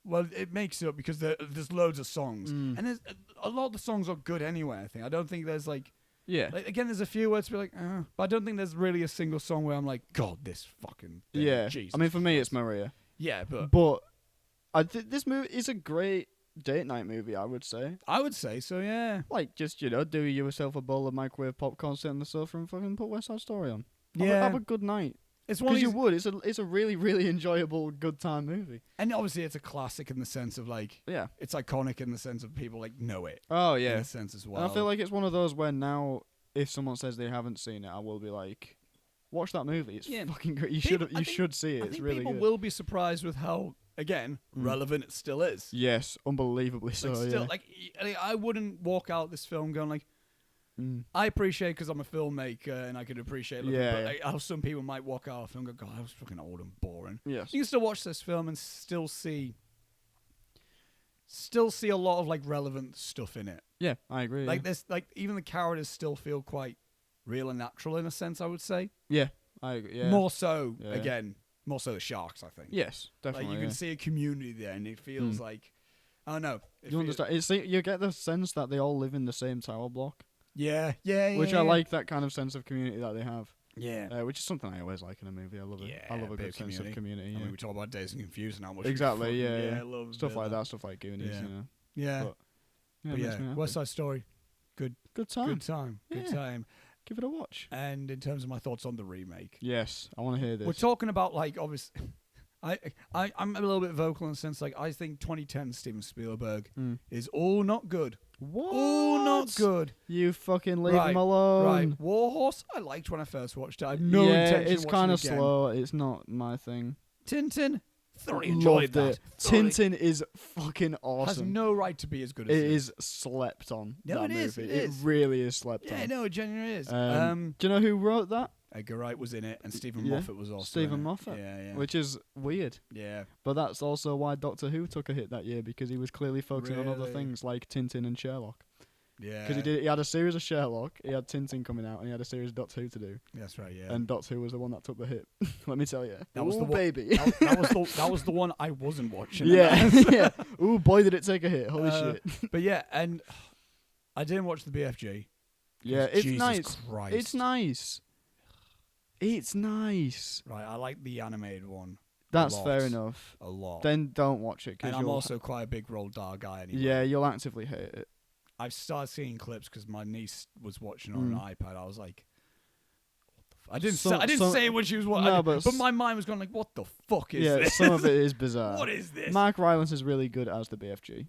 it makes it up because there's loads of songs. And there's a lot of the songs are good anyway, I think. I don't think there's like, again, there's a few where it's like, but I don't think there's really a single song where I'm like, God, this fucking thing. Yeah. Jesus I mean, for me, Christ. it's Maria. Yeah, but But this movie is a great date night movie, I would say. I would say so, yeah. Like, just, do yourself a bowl of microwave popcorn, sit on the sofa and fucking put West Side Story on. Have a good night. It's one of Because you these, would. It's a really, really enjoyable, good time movie. and obviously it's a classic in the sense of like, Yeah. it's iconic in the sense of people like know it. Oh, In yeah. a sense as well. And I feel like it's one of those where now, if someone says they haven't seen it, I will be like, watch that movie. It's fucking great. You should see it. I It's think really people good. will be surprised with how, again, relevant it still is. Yes, unbelievably so. Like, still, Yeah. like, I wouldn't walk out this film going like, I appreciate because I'm a filmmaker and I can appreciate looking, Yeah, but yeah. like, how some people might walk out of a film and go, God, that was fucking old and boring. Yes. You can still watch this film and still see a lot of like relevant stuff in it. Yeah, I agree. Like this, like even the characters still feel quite real and natural in a sense. I would say yeah, I agree. Yeah. more so Yeah. again, more so the sharks. I think. Yes, definitely. Like you can see a community there, and it feels like I don't know. You understand? You get the sense that they all live in the same tower block, Yeah, which I like that kind of sense of community that they have. Yeah, Which is something I always like in a movie. I love it. Yeah, I love a bit good of sense of community. I Yeah. mean, we talk about Days and Confused and how much we Exactly. fucking- Yeah. I love a Stuff bit like of that. Stuff like Goonies. Yeah. You know. Yeah, But, but it makes me yeah, happy. West Side Story, Good time. good time, good Yeah. time. Give it a watch. And in terms of my thoughts on the remake, Yes, I want to hear this. we're talking about like obviously. I'm a little bit vocal in the sense like I think 2010 Steven Spielberg is all not good. What? All not good. You fucking leave Right, him alone. Right, Warhorse. I liked when I first watched it. I have no yeah, intention. it's of kind watching of it again. slow. It's not my thing. Tintin. Thoroughly enjoyed Loved that. it. Thoroughly- Tintin is fucking has awesome. no right to be as good as It this. is slept on. No, that it is, movie. it is. really is slept Yeah, on. no, it genuinely is. Do you know who wrote that? Edgar Wright was in it, and Stephen Yeah, Moffat was also Stephen in it. Moffat. Yeah. Which is weird. Yeah. But that's also why Doctor Who took a hit that year, because he was clearly focusing on other Really? things like Tintin and Sherlock. Yeah. Because he had a series of Sherlock, he had Tintin coming out, and he had a series of Doctor Who to do. That's right. Yeah. And Doctor Who was the one that took the hit. Let me tell you. That was Ooh, the one- baby. that was the one I wasn't watching. Yeah, yeah. Ooh, boy, did it take a hit. Holy shit. But yeah, and I didn't watch the BFG. Yeah, it's Jesus nice. Christ. It's nice. It's nice. Right, I like the animated one. That's lot. fair enough. A lot. Then don't watch it. Cause and I'm you'll also quite a big Roald Dahl guy anyway. yeah, you'll actively hate it. I've started seeing clips because my niece was watching on an iPad. I was like, what the I didn't say what she was watching, no, but my mind was going like, what the fuck is this? Yeah, some of it is bizarre. What is this? Mark Rylance is really good as the BFG.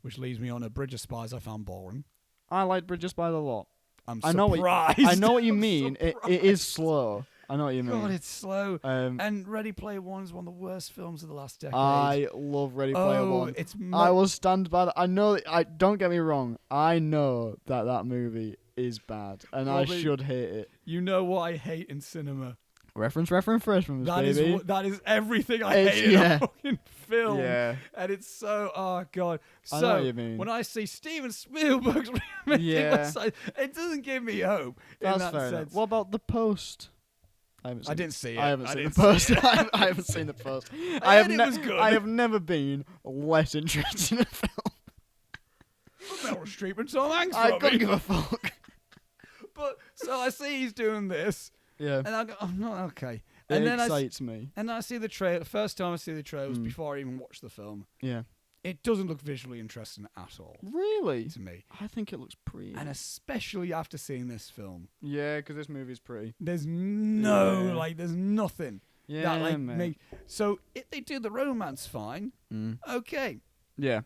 Which leads me on a Bridge of Spies I found boring. I like Bridge of Spies a lot. I know what you mean. It is slow. I know what you mean. God, it's slow. And Ready Player One is one of the worst films of the last decade. I love Ready Player One. It's I will stand by that. I know. Don't get me wrong. I know that movie is bad, and I should hate it. You know what I hate in cinema? Reference, baby. That is everything I hate in a fucking film. Yeah. And it's so, oh God. So, I know what you mean. when I see Steven Spielberg's remaking West Side, it doesn't give me hope. That's in that fair sense. enough. What about The Post? I didn't see it. I haven't seen The Post. I haven't seen The Post. I was good. I have never been less interested in a film. Meryl Streep and Tom Hanks. I couldn't give a fuck. But, so I see he's doing this. Yeah. And I go, oh, no, okay. It excites me. And I see the trailer. The first time I see the trailer was before I even watched the film. Yeah. It doesn't look visually interesting at all. Really? To me. I think it looks pretty. And especially after seeing this film. Yeah, because this movie's pretty. There's there's nothing. Yeah, that, mate. So if they do the romance, fine. Okay. Yeah.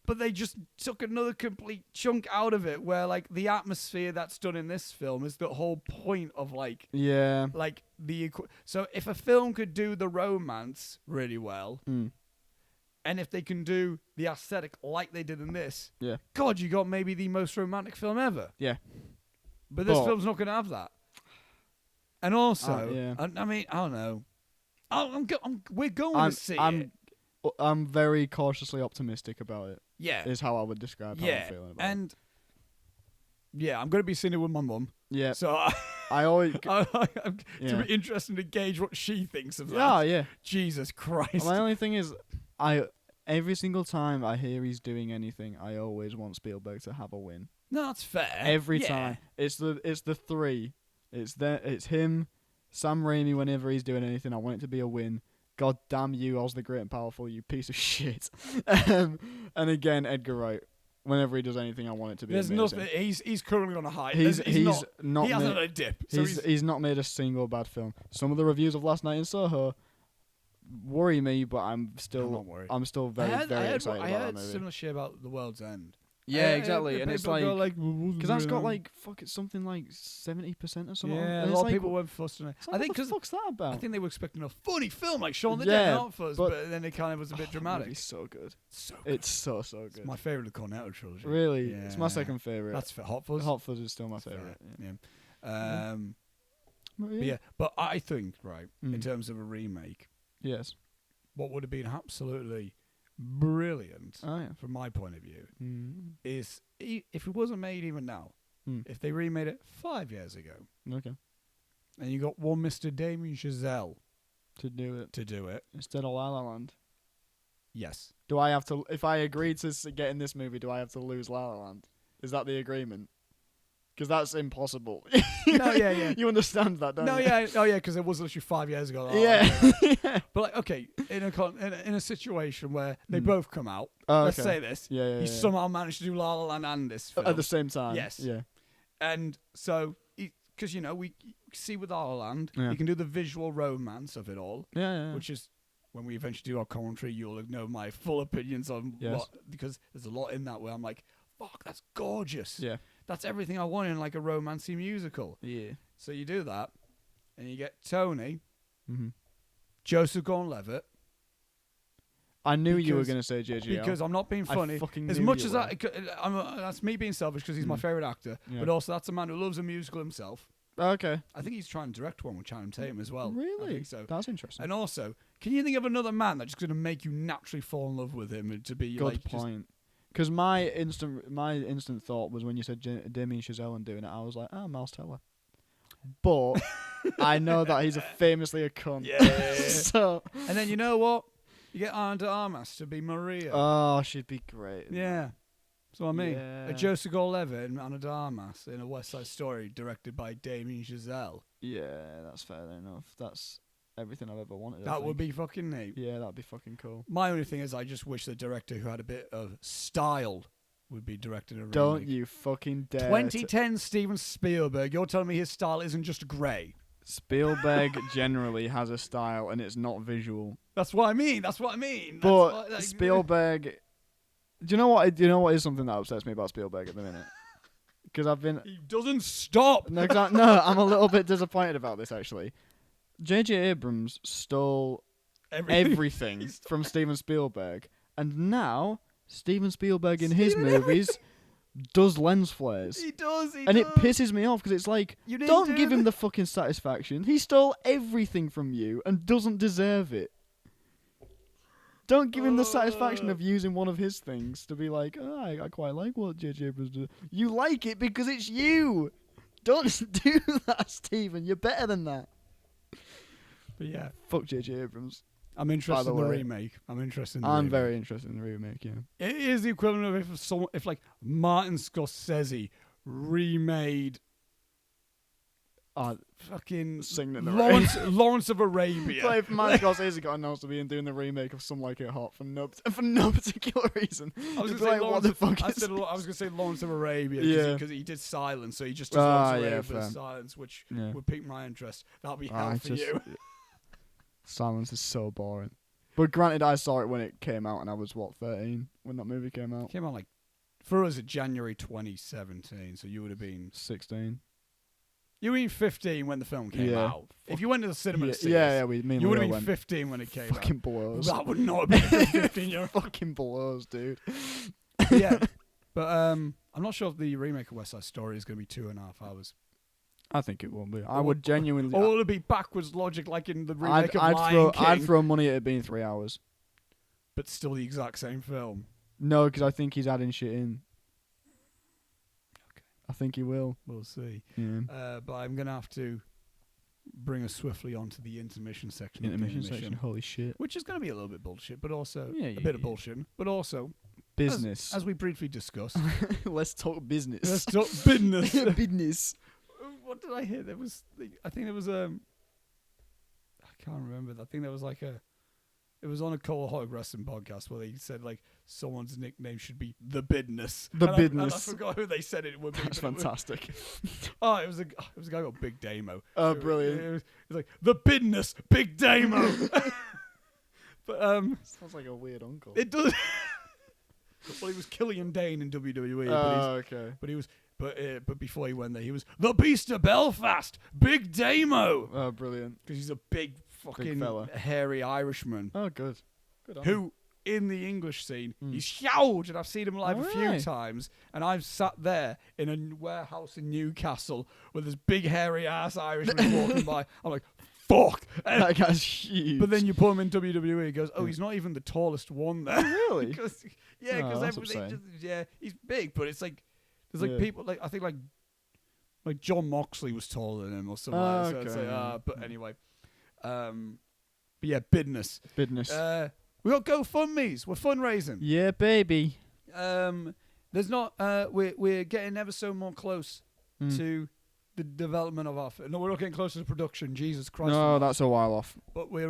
But they just took another complete chunk out of it where, like, the atmosphere that's done in this film is the whole point of, like... Yeah. Like, so if a film could do the romance really well... And if they can do the aesthetic like they did in this, God, you got maybe the most romantic film ever. Yeah. But this film's not going to have that. And also, I mean, I don't know. We're going to see it. I'm very cautiously optimistic about it. Yeah. Is how I would describe how I'm feeling about it. And I'm going to be seeing it with my mum. Yeah. So I always... to be interested to gauge what she thinks of that. Yeah, yeah. Jesus Christ. My only thing is, every single time I hear he's doing anything, I always want Spielberg to have a win. No, that's fair. Every time. It's the three. It's him, Sam Raimi. Whenever he's doing anything, I want it to be a win. God damn you, Oz the Great and Powerful, you piece of shit. And again, Edgar Wright. Whenever he does anything, I want it to be amazing. Nothing. He's currently on a high. He hasn't had a dip. So he's not made a single bad film. Some of the reviews of Last Night in Soho worry me, but I'm still very excited about that movie. I heard similar shit about The World's End. Yeah, exactly. And it's like, because that's got like something like 70% or something. Yeah, a lot of people weren't fussed on it. I think because what's that about? I think they were expecting a funny film like Shaun the Dead, not fuss, but then it kind of was a bit dramatic. It's so good. So good. It's so good. It's my favorite of the Cornetto trilogy. Really, yeah. It's my second favorite. That's for Hot Fuzz. Hot Fuzz is still my favorite. Yeah. But I think in terms of a remake, yes, what would have been absolutely brilliant from my point of view is if it wasn't made even now, if they remade it 5 years ago, and you got one Mr. Damien Chazelle to do it instead of La La Land. Yes. Do I have to? If I agree to get in this movie, do I have to lose La La Land? Is that the agreement? Because that's impossible. No, yeah. You understand that, don't you? No, yeah, because it was literally 5 years ago. Yeah. But like, okay, in a situation where they both come out, okay. let's say this, he somehow managed to do La La Land and this film. At the same time. Yes. Yeah. And so, because we see with La La Land, you can do the visual romance of it all. Yeah. Which is, when we eventually do our commentary, you'll know my full opinions on what, because there's a lot in that where I'm like, fuck, that's gorgeous. Yeah. That's everything I want in like a romancy musical. Yeah. So you do that, and you get Tony, Joseph Gordon-Levitt. I knew you were going to say JGL. Because I'm not being funny. As much as that's me being selfish because he's my favourite actor, but also that's a man who loves a musical himself. Okay. I think he's trying to direct one with Channing Tatum as well. Really? I think so. That's interesting. And also, can you think of another man that's just going to make you naturally fall in love with him and to be Good point. Because my instant thought was when you said Damien Chazelle and doing it, I was like, Miles Teller. But I know that he's famously a cunt. Yeah. So. And then you know what? You get Ana de Armas to be Maria. Oh, she'd be great. Yeah. That's what I mean. Yeah. A Joseph Gordon-Levitt and Ana de Armas in a West Side Story directed by Damien Chazelle. Yeah, that's fair enough. That's everything I've ever wanted. That would be fucking neat. Yeah, that'd be fucking cool. My only thing is I just wish the director who had a bit of style would be directing a remake. Don't you fucking dare. 2010 Steven Spielberg. You're telling me his style isn't just grey? Spielberg generally has a style, and it's not visual. That's what I mean. But Spielberg... Do you know what is something that upsets me about Spielberg at the minute? Because he doesn't stop. No, I'm a little bit disappointed about this, actually. J.J. Abrams stole everything from Steven Spielberg, and now Steven Spielberg in his movies does lens flares. He does. And it pisses me off because it's like, don't give him the fucking satisfaction. He stole everything from you and doesn't deserve it. Don't give him the satisfaction of using one of his things to be like, I quite like what J.J. Abrams did. You like it because it's you. Don't do that, Steven. You're better than that. But yeah. Fuck J.J. Abrams. I'm interested in the remake. I'm very interested in the remake, yeah. It is the equivalent of if like Martin Scorsese remade fucking Lawrence of Arabia. So if Martin Scorsese got announced to be doing the remake of Some Like It Hot for no particular reason, I was going to what the fuck I was going to say Lawrence of Arabia because he did Silence, so he just does Lawrence of Arabia Silence, which would pique my interest. That'll be hell for you. Silence is so boring. But granted, I saw it when it came out, and I was 13 when that movie came out. It came out for us at January 2017, so you would have been 16. You were 15 when the film came out. If you went to the cinema to see you would have been 15 when it came out. Fucking blows. That would not have been a 15-year-old. Fucking blows, dude. Yeah. But I'm not sure if the remake of West Side Story is going to be 2.5 hours. I think it will be. I would genuinely... Or will it be backwards logic like in the remake of Lion King? I'd throw money at it being 3 hours. But still the exact same film? No, because I think he's adding shit in. I think he will. We'll see. Yeah. But I'm going to have to bring us swiftly onto the intermission section. Intermission section, holy shit. Which is going to be a little bit bullshit, but also a bit of bullshit. But also... Business. As we briefly discussed. Let's talk business. Let's talk business. Business. What did I hear? I think there was I can't remember. I think there was it was on a Cole Hog Wrestling podcast where they said someone's nickname should be the Business. I forgot who they said it would be. That's fantastic. It was a guy called Big Damo. Oh, brilliant! It was like the Business, Big Damo. But sounds like a weird uncle. It does. Well, he was Killian Dane in WWE. Okay. But he was. But before he went there, he was the Beast of Belfast, Big Damo. Oh, brilliant! Because he's a big fucking hairy Irishman. Oh, good. Good on who him. In the English scene, he's huge, and I've seen him live a few times. And I've sat there in a warehouse in Newcastle with this big hairy ass Irishman walking by. I'm like, fuck, that guy's huge. But then you put him in WWE, he goes, he's not even the tallest one there. Really? Because everything, he's big, but it's like. There's people I think like John Moxley was taller than him or something like that. So it's but anyway. But yeah, business. We got GoFundMe's. We're fundraising. Yeah, baby. There's not we're getting ever so more close to the development of our no, we're not getting closer to production. Jesus Christ. No, that's a while off. But we're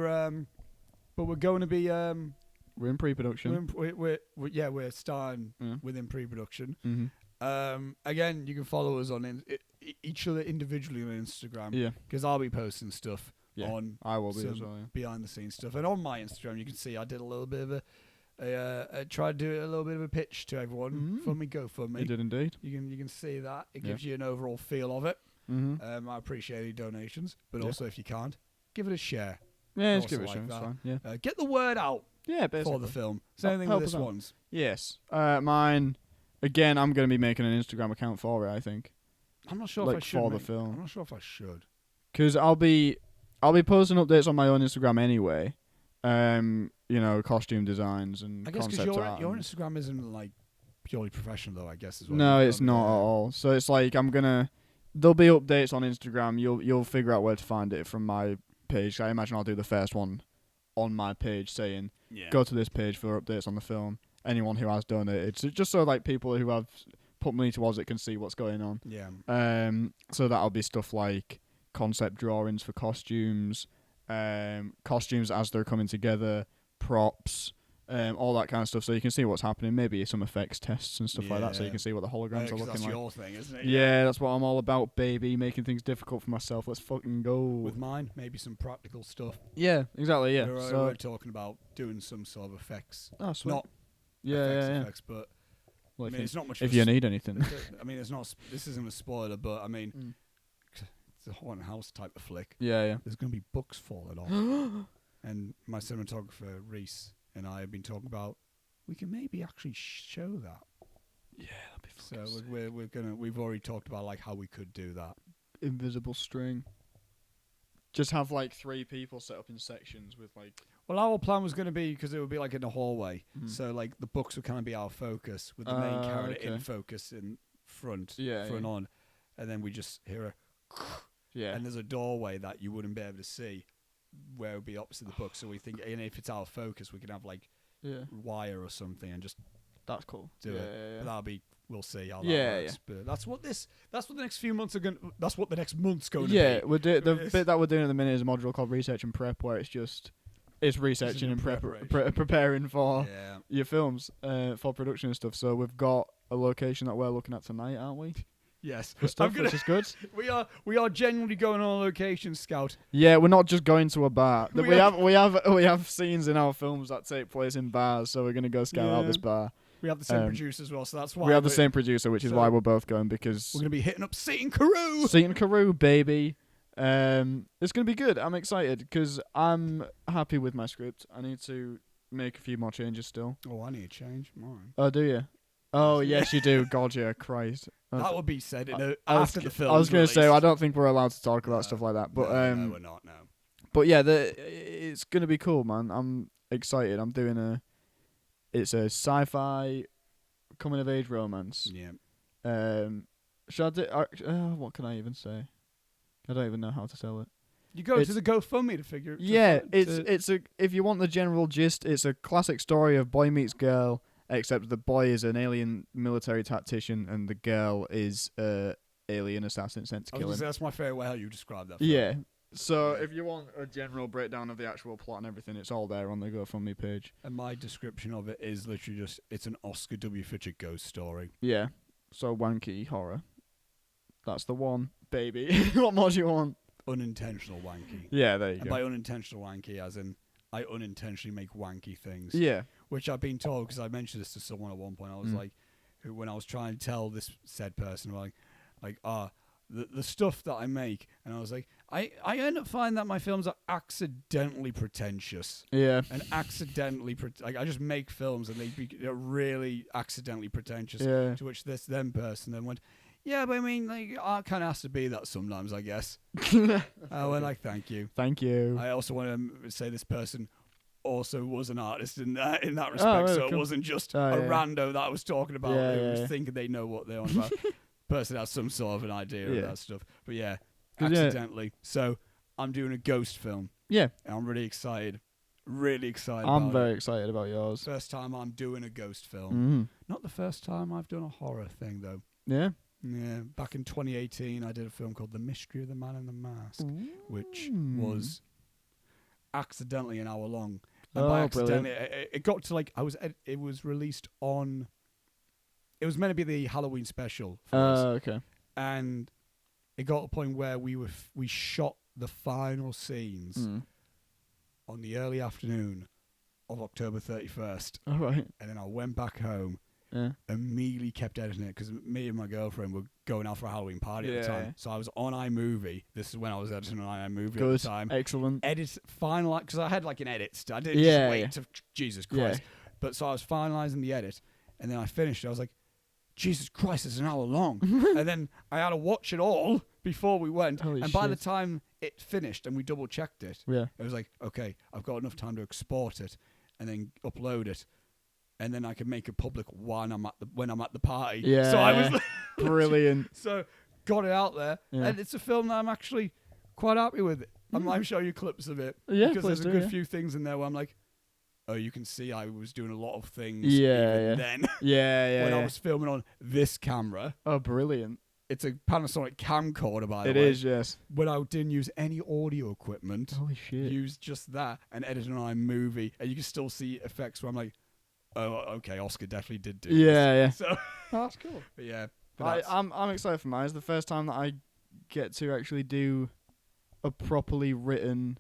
going to be we're in pre-production. We're starting within pre-production. Mm-hmm. Again, you can follow us on each other individually on Instagram. Yeah, because I'll be posting stuff on. I will be as well. Yeah. Behind the scenes stuff, and on my Instagram, you can see I did a little bit of I tried to do a little bit of a pitch to everyone. Fund me, GoFundMe. You did indeed. You can see that it gives you an overall feel of it. Mm-hmm. I appreciate any donations, but also if you can't, give it a share. Yeah, just give it a share. It's fine. Yeah, get the word out. Yeah, basically. For the film. Same thing with this one's. Yes. Mine. Again, I'm going to be making an Instagram account for it, I think. I'm not sure if I should. For the film. I'm not sure if I should. Because I'll be posting updates on my own Instagram anyway. Costume designs and concept art. I guess because your Instagram isn't purely professional though, I guess as well. No, it's not at all. So it's there'll be updates on Instagram. You'll figure out where to find it from my page. I imagine I'll do the first one on my page saying, go to this page for updates on the film. Anyone who has donated, so just so people who have put money towards it can see what's going on. Yeah. So that'll be stuff like concept drawings for costumes, costumes as they're coming together, props, all that kind of stuff, so you can see what's happening. Maybe some effects tests and stuff like that, so you can see what the holograms are looking that's like. your thing, isn't it? Yeah, that's what I'm all about, baby. Making things difficult for myself. Let's fucking go. With mine, maybe some practical stuff. Yeah, exactly. Yeah. We're talking about doing some sort of effects. Oh, sweet. Not effects, but well, I mean, it's not much. If you need anything. I mean, it's not. This isn't a spoiler, but I mean, it's a haunted house type of flick. Yeah. There's going to be books falling off, and my cinematographer Reese and I have been talking about we can maybe actually show that. Yeah, that'd be fucking sick. We've already talked about like how we could do that. Invisible string. Just have like 3 people set up in sections with like. Well, our plan was going to be because it would be like in the hallway, so like the books would kind of be our focus with the main character in focus in front, on, and then we just hear a. And there's a doorway that you wouldn't be able to see, where it would be opposite the book. So we think, and if it's our focus, we can have like wire or something and just. That's cool. Do it. Yeah. But that'll be. We'll see how that works. Yeah. But that's what the next few months are going. That's what the next month's going to be. Yeah, the bit that we're doing at the minute is a module called Research and Prep, where it's researching and preparing for your films for production and stuff. So we've got a location that we're looking at tonight, aren't we? Yes, which is good. We are genuinely going on location scout. Yeah, we're not just going to a bar. We have scenes in our films that take place in bars, so we're gonna go scout out this bar. We have the same producer as well, so that's why we have the same producer, which is why we're both going, because we're gonna be hitting up Seton Carew. Seton Carew, baby. It's gonna be good. I'm excited because I'm happy with my script. I need to make a few more changes still. Oh, I need to change mine. Oh, do you? Oh, yes, you do. God, yeah, Christ. That would be said after the film. I was going to say, I don't think we're allowed to talk about stuff like that. But no, we're not, no. But yeah, it's going to be cool, man. I'm excited. I'm doing it's a sci-fi coming-of-age romance. Yeah. Should I do, what can I even say? I don't even know how to tell it. You go to the GoFundMe to figure it. Yeah, it's a. If you want the general gist, it's a classic story of boy meets girl, except the boy is an alien military tactician and the girl is alien assassin sent to kill him. That's my favorite way how you describe that film. Yeah. So if you want a general breakdown of the actual plot and everything, it's all there on the GoFundMe page. And my description of it is literally just, it's an Oscar W. Fisher ghost story. Yeah. So wanky horror. That's the one, baby. What more do you want? Unintentional wanky. Yeah, there you go. By unintentional wanky, as in I unintentionally make wanky things. Yeah. Which I've been told, because I mentioned this to someone at one point. I was like, when I was trying to tell this said person, the stuff that I make, and I was like, I end up finding that my films are accidentally pretentious. Yeah. And accidentally, I just make films and they're really accidentally pretentious. Yeah. To which this then person then went, yeah, but I mean, like, I kind of has to be that sometimes, I guess. I went like, thank you. Thank you. I also want to say this person also was an artist in that respect, so it wasn't just a rando that I was talking about who was thinking they know what they're on about. Person has some sort of an idea of that stuff. But yeah, accidentally. So I'm doing a ghost film. Yeah. And I'm really excited. Really excited. I'm very excited about yours. First time I'm doing a ghost film. Mm-hmm. Not the first time I've done a horror thing, though. Yeah. Yeah, back in 2018, I did a film called The Mystery of the Man in the Mask, which was accidentally an hour long. And by accidentally, it got to like it was released on. It was meant to be the Halloween special. For us. Okay. And it got to a point where we shot the final scenes on the early afternoon of October 31st. All right. And then I went back home. Yeah. Immediately kept editing it because me and my girlfriend were going out for a Halloween party at the time. So I was on iMovie. This is when I was editing on iMovie at the time. Excellent. Edit, finalize, because I had like an edit. I didn't just wait to Jesus Christ. Yeah. But so I was finalizing the edit, and then I finished. I was like, Jesus Christ, it's an hour long. And then I had to watch it all before we went. Holy and by the time it finished and we double checked it, it was like, okay, I've got enough time to export it and then upload it. And then I can make it public when I'm at the party. Yeah. So I was brilliant. So got it out there, and it's a film that I'm actually quite happy with. I'm show you clips of it because there's a good few things in there where I'm like, oh, you can see I was doing a lot of things. Then. Yeah. When I was filming on this camera. Oh, brilliant. It's a Panasonic camcorder, by the way. It is, yes. When I didn't use any audio equipment, Holy shit. used just that and edited an iMovie, and you can still see effects where I'm like, oh, okay, Oscar definitely did do this. Yeah. So, Oh, that's cool. but yeah. But I'm excited for mine. It's the first time that I get to actually do a properly written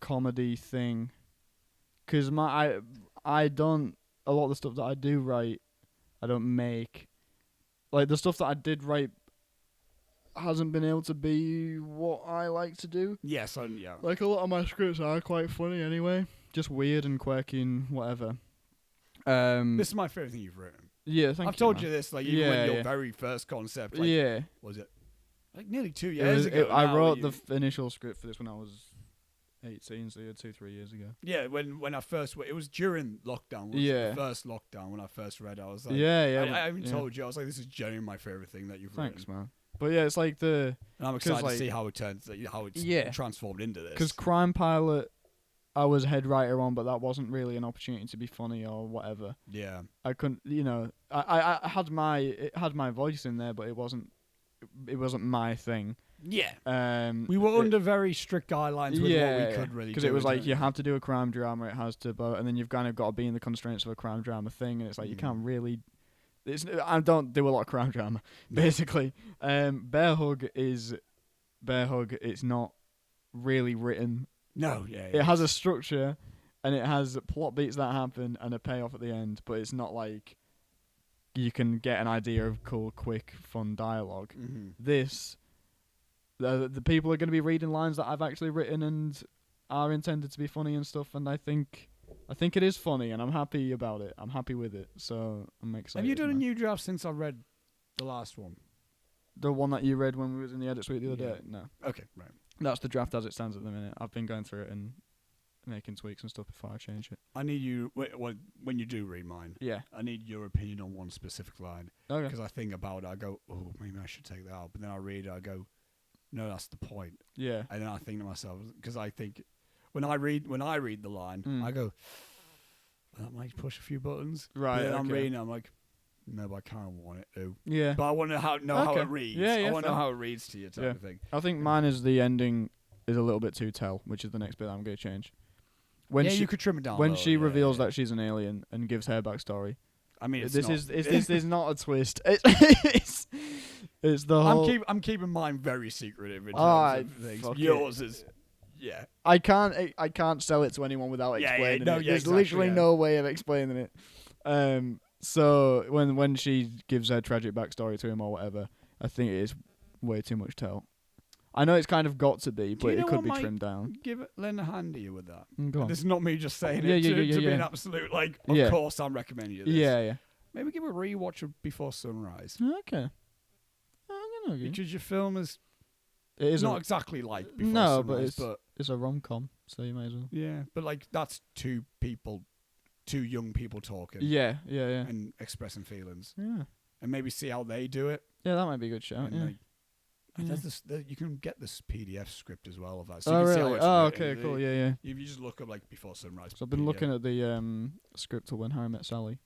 comedy thing. Because I don't, a lot of the stuff that I do write, I don't make. Like, the stuff that I did write hasn't been able to be what I like to do. yes, yeah. Like, a lot of my scripts are quite funny anyway. Just weird and quirky and whatever. This is my favourite thing you've written. Yeah, thank you. I've told you this, like, even Yeah, when your yeah. very first concept, like, Yeah. was it? Like, nearly 2 years ago. I now, wrote you- the initial script for this when I was 18, so 2-3 years ago. Yeah, when I first... It was during lockdown. Was Yeah. the first lockdown when I first read it. I was like... Yeah. I even yeah. told you, I was like, this is genuinely my favourite thing that you've Thanks, written. man. But yeah, it's like And I'm excited like- to see how it turns, how it's Yeah. transformed into this. because Crime Pilot, I was head writer on, but that wasn't really an opportunity to be funny or whatever. Yeah. I couldn't, I had it had my voice in there, but it wasn't my thing. Yeah. We were under very strict guidelines with what we could really do. Because it was like, you have to do a crime drama, it has to, and then you've kind of got to be in the constraints of a crime drama thing, and it's like, you can't really... I don't do a lot of crime drama, basically. Bear Hug, it's not really written. No, yeah. It has a structure, and it has plot beats that happen, and a payoff at the end, but it's not like you can get an idea of cool, quick, fun dialogue. Mm-hmm. This... The people are going to be reading lines that I've actually written and are intended to be funny and stuff, and I think it is funny, and I'm happy about it. I'm happy with it, so I'm excited. Have you done a man. new draft since I read the last one? The one that you read when we was in the edit suite the other Yeah. day? No. Okay, right. That's the draft as it stands at the minute. I've been going through it and making tweaks and stuff before I change it. I need you, when you do read mine, Yeah. I need your opinion on one specific line. Okay. Because I think about it, I go, oh, maybe I should take that out. But then I read it, I go, no, that's the point. Yeah. And then I think to myself, because I think when I read the line, I go, that might push a few buttons. Right. But then I'm okay. reading, I'm like, no, but I kind of want it to. Yeah. But I want to know how Okay. it reads. Yeah, I want to fair. know how it reads to you, type Yeah. of thing. I think mine is the ending is a little bit too tell, which is the next bit that I'm going to change. When you could trim it down. when though, she yeah, reveals yeah. that she's an alien and gives her backstory. I mean, This is not a twist. It's the I'm whole. I'm keeping mine very secretive in terms Alright, of things. fuck Yours is, yeah. I can't sell it to anyone without Yeah, explaining no, it. yeah, There's exactly, literally yeah. no way of explaining it. So when she gives her tragic backstory to him or whatever, I think it is way too much tell. I know it's kind of got to be, but you it know could what be might trimmed down. Lend a hand to you with that. Go on. This is not me just saying Yeah, it yeah, to yeah, be yeah. an absolute, like, of Yeah. course I'm recommending you this. Yeah. Maybe give a rewatch of Before Sunrise. Okay. I don't know. Because your film is It is not exactly like Before No, but Sunrise, but it's a rom-com, so you may as well. yeah, but like that's two young people talking Yeah. and expressing feelings, Yeah. and maybe see how they do it. Yeah, that might be a good shout. And, Yeah. like, Yeah. there's this, you can get this PDF script as well of that. So Oh you can see really? how it's Oh, written. okay, cool. Yeah. If you just look up like Before Sunrise. So I've been looking at the script of When Harry Met Sally,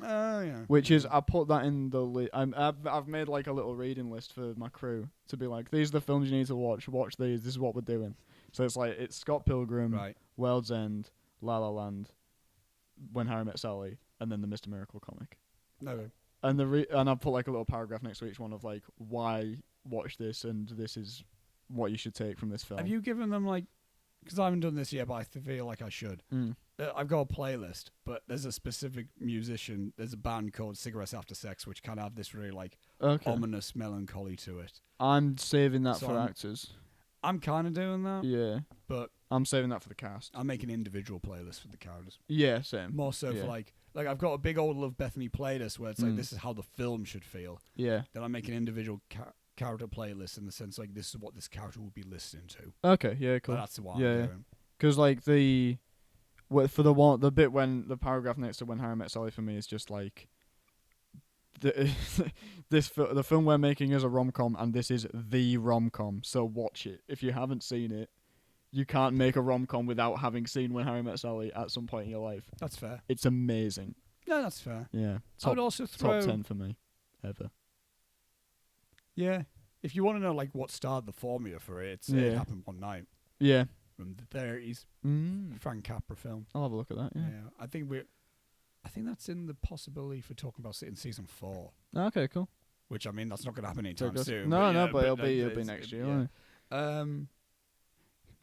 Oh yeah. which is I put that in the I've made like a little reading list for my crew to be like, these are the films you need to watch. Watch these. This is what we're doing. So it's like it's Scott Pilgrim, right. World's End, La La Land, When Harry Met Sally, and then the Mr. Miracle comic. No. And and I've put like a little paragraph next to each one of like why watch this and this is what you should take from this film. Have you given them like? Because I haven't done this yet, but I feel like I should. I've got a playlist, but there's a specific musician. There's a band called Cigarettes After Sex, which kind of have this really like ominous melancholy to it. I'm saving that So for I'm- actors. I'm kind of doing that, Yeah. but I'm saving that for the cast. I'm making individual playlists for the characters. Yeah, same. More so Yeah. for like I've got a big old Love Bethany playlist where it's like this is how the film should feel. Yeah. Then I make an individual character playlist in the sense like this is what this character will be listening to. Okay, yeah, cool. That's what Yeah, I'm yeah. doing. Because like for the bit when the paragraph next to When Harry Met Sally for me is just like the the film we're making is a rom-com and this is the rom-com, so watch it. If you haven't seen it, you can't make a rom-com without having seen When Harry Met Sally at some point in your life. That's fair. It's amazing. No, that's fair. Yeah. I would also throw Top 10 for me ever. Yeah. If you want to know like what started the formula for it, it happened one night. Yeah. From the 30s. Frank Capra film. I'll have a look at that. Yeah. I think that's in the possibility for talking about it in season 4. Okay, cool. Which I mean, that's not going to happen anytime soon. No, but it'll be next year. Yeah.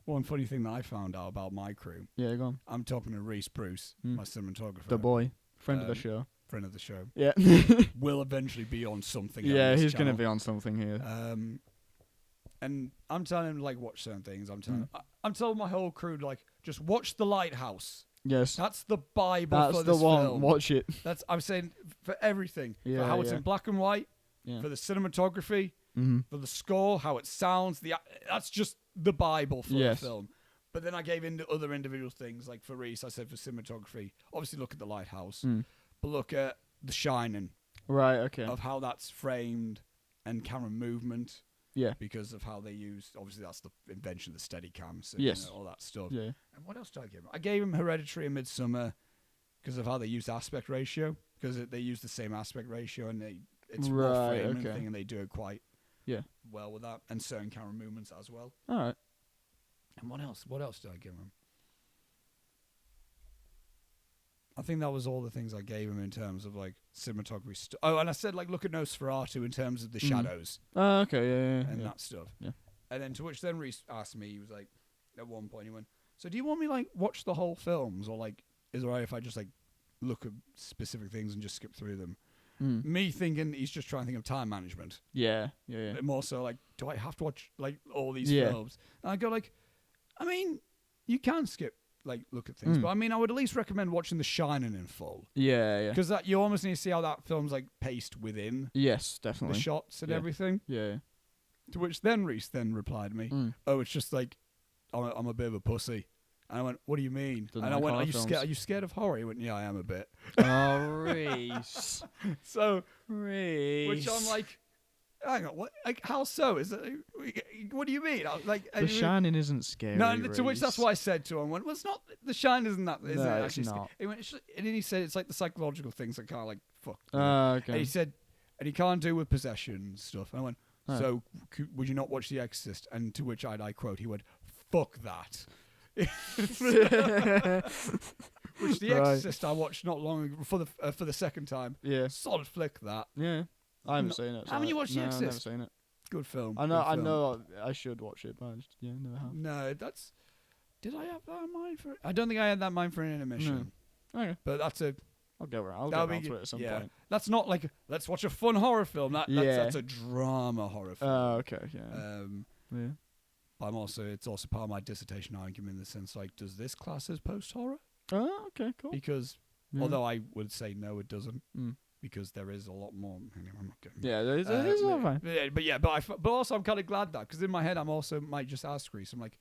One funny thing that I found out about my crew. Yeah, go on. I'm talking to Reese Bruce, my cinematographer. The boy, friend of the show. Friend of the show. Yeah. Will eventually be on something. Yeah, he's going to be on something here. And I'm telling him to like watch certain things. I'm telling my whole crew to like just watch The Lighthouse. Yes. That's the Bible That's for the this one. film. Watch it. I'm saying for everything. Yeah, for how it's in black and white. Yeah. For the cinematography. For the score, how it sounds. That's just the Bible for the film. But then I gave in other individual things. Like for Reese, I said for cinematography, obviously look at The Lighthouse. But look at The Shining. Right, okay. Of how that's framed and camera movement. Yeah. Because of how they use, obviously that's the invention of the Steadicam. So, yes. All that stuff. Yeah. And what else did I give him? I gave him Hereditary and Midsummer because of how they use aspect ratio. Because they use the same aspect ratio and it's more framing thing and they do it quite well with that. And certain camera movements as well. All right. And what else? What else did I give him? I think that was all the things I gave him in terms of like cinematography. Oh, and I said like look at Nosferatu in terms of the shadows. Oh, okay, yeah. And that stuff. Yeah. And then to which then Reese asked me, he was like, at one point he went, so do you want me like watch the whole films or like is it alright if I just like look at specific things and just skip through them? Me thinking he's just trying to think of time management. Yeah. More so like, do I have to watch like all these films? And I go like, I mean, you can skip. Like look at things, but I mean, I would at least recommend watching The Shining in full. Yeah. Because that you almost need to see how that film's like paced within. Yes, definitely. The shots and everything. Yeah. To which then Reese then replied to me, "Oh, it's just like I'm a bit of a pussy." And I went, "What do you mean?" And I went, Are you scared of horror?" He went, "Yeah, I am a bit." Oh, Reese. So Reese. which I'm like, hang on, what? Like, how so? Is it? What do you mean? The Shining isn't scary. No, to which that's what I said to him. Well, it's not. The Shining isn't that. Is no, it it's actually not. He went, and then he said it's like the psychological things that kind of like fuck. Okay. And he said, and he can't do with possession and stuff. And I went, so would you not watch The Exorcist? And to which I quote, he went, "Fuck that." Which The Exorcist I watched not long ago for the second time. Yeah. Solid flick that. Yeah. I haven't seen it. Haven't you watched The Exorcist? I've never seen it. Good film. I know I should watch it, but I just never have. No, did I have that in mind for it? I don't think I had that in mind for an intermission. No. Okay. But that's I'll get around to it at some point. That's not like let's watch a fun horror film. That's a drama horror film. Oh, okay, yeah. Yeah. It's also part of my dissertation argument in the sense like, does this class as post horror? Oh, okay, cool. Because although I would say no, it doesn't. Because there is a lot more. I'm not getting. Yeah, there is a lot of but also I'm kind of glad that because in my head I'm also might just ask Reese. I'm like,